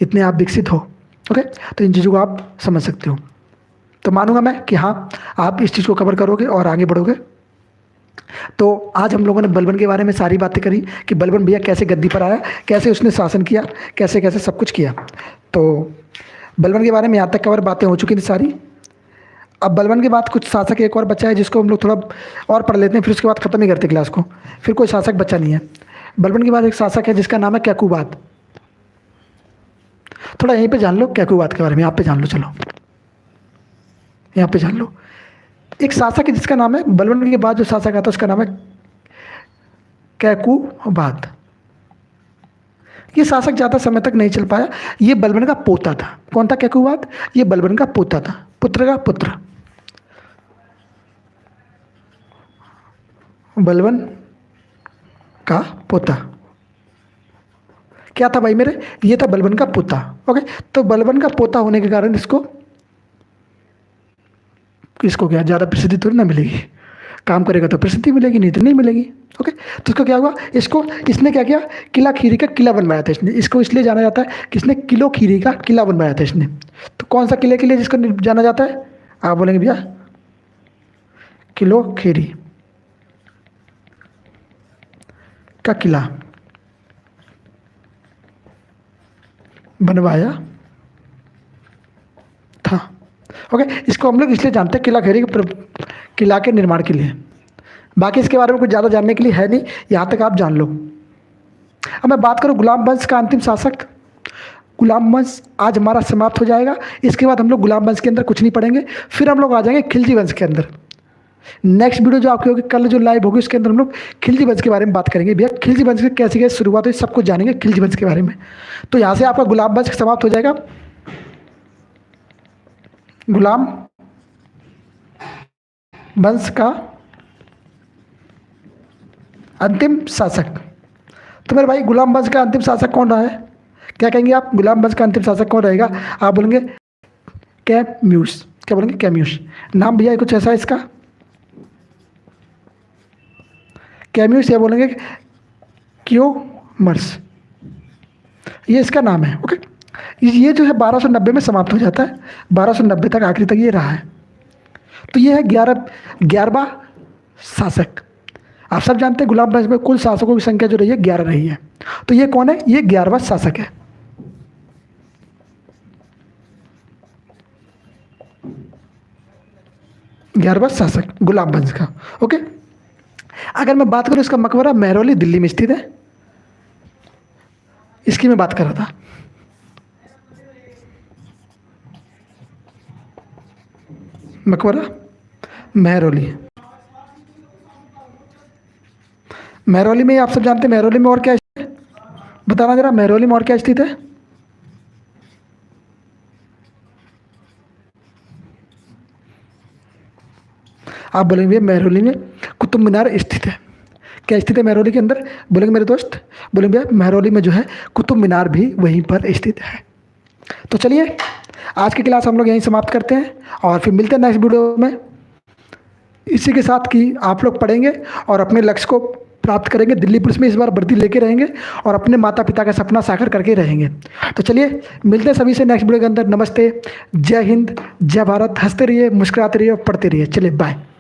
इतने आप विकसित हो। ओके, तो इन चीज़ों को आप समझ सकते हो। तो मानूंगा मैं कि हाँ आप इस चीज़ को कवर करोगे और आगे बढ़ोगे। तो आज हम लोगों ने बलबन के बारे में सारी बातें करी कि बलबन भैया कैसे गद्दी पर आया, कैसे उसने शासन किया, कैसे कैसे सब कुछ किया। तो बलबन के बारे में यहाँ तक कवर बातें हो चुकी थी सारी। अब बलबन के बाद कुछ शासक एक और बचा है जिसको हम लोग थोड़ा और पढ़ लेते हैं, फिर उसके बाद ख़त्म ही करते क्लास को। फिर कोई शासक बचा नहीं है। बलबन के बाद एक शासक है जिसका नाम है कैकुबाद। थोड़ा यहीं पे जान लो कैकुबाद के बारे में, आप पे जान लो। चलो यहाँ पे जान लो। एक शासक है जिसका नाम है, बलबन के बाद जो शासक आता है उसका नाम है कैकुबाद। ये शासक ज़्यादा समय तक नहीं चल पाया, ये बलबन का पोता था। कौन था कैकुबाद? ये बलबन का पोता था, पुत्र का पुत्र, बलबन का पोता। क्या था भाई मेरे? ये था बलबन का पोता। ओके, तो बलबन का पोता होने के कारण इसको क्या ज़्यादा प्रसिद्धि थोड़ी ना मिलेगी, काम करेगा तो प्रसिद्धि मिलेगी, नहीं तो नहीं मिलेगी। ओके, तो इसको क्या हुआ, इसने क्या किया, किला खीरी का किला बनवाया था इसने। इसको इसलिए जाना जाता है कि इसने किलो खीरी का किला बनवाया था इसने। तो कौन सा किले के लिए जिसको जाना जाता है? आप बोलेंगे भैया किलो खीरी का किला बनवाया था। ओके, इसको हम लोग इसलिए जानते हैं किला खीरी के किला के निर्माण के लिए। बाकी इसके बारे में कुछ ज़्यादा जानने के लिए है नहीं, यहाँ तक आप जान लो। अब मैं बात करूँ गुलाम वंश का अंतिम शासक। गुलाम वंश आज हमारा समाप्त हो जाएगा। इसके बाद हम लोग गुलाम वंश के अंदर कुछ नहीं पढ़ेंगे, फिर हम लोग आ जाएंगे खिलजी वंश के अंदर। नेक्स्ट वीडियो जो आपकी होगी कल जो लाइव होगी उसके अंदर हम लोग खिलजी वंश के बारे में बात करेंगे। भैया खिलजी वंश की कैसी शुरुआत हुई सब कुछ जानेंगे खिलजी वंश के बारे में। तो यहाँ से आपका गुलाम वंश समाप्त हो जाएगा। गुलाम वंश का अंतिम शासक। तो मेरे भाई गुलाम वंश का अंतिम शासक कौन रहा है? क्या कहेंगे आप? गुलाम वंश का अंतिम शासक कौन रहेगा? आप बोलेंगे कैम्यूस। क्या बोलेंगे? कैम्यूस। नाम भैया कुछ ऐसा है इसका, कैम्यूस, या बोलेंगे क्योमर्स, ये इसका नाम है। ओके, ये जो है 1290 में समाप्त हो जाता है, 1290 तक आखिरी तक ये रहा है। तो ये है 11वां शासक। आप सब जानते हैं गुलाम वंश में कुल शासकों की संख्या जो रही है 11 रही है। तो ये कौन है? ये 11वां शासक है। ग्यारहवां शासक गुलाम वंश का। ओके, अगर मैं बात करूं इसका मकबरा महरौली दिल्ली में स्थित है, इसकी मैं बात कर रहा था। मकबरा महरौली, महरौली में आप सब जानते हैं महरौली में और क्या स्थित है? बताना जरा, महरौली में और क्या स्थित है? आप बोलेंगे महरौली में कुतुब मीनार स्थित है। क्या स्थित है महरौली के अंदर? बोलेंगे मेरे दोस्त, बोलेंगे भैया महरौली में जो है कुतुब मीनार भी वहीं पर स्थित है। तो चलिए आज की क्लास हम लोग यहीं समाप्त करते हैं और फिर मिलते हैं नेक्स्ट वीडियो में। इसी के साथ कि आप लोग पढ़ेंगे और अपने लक्ष्य को प्राप्त करेंगे। दिल्ली पुलिस में इस बार भर्ती लेके रहेंगे और अपने माता पिता का सपना साकार करके रहेंगे। तो चलिए मिलते हैं सभी से नेक्स्ट वीडियो के अंदर। नमस्ते, जय हिंद, जय भारत। हंसते रहिए, मुस्कुराते रहिए, पढ़ते रहिए। चलिए बाय।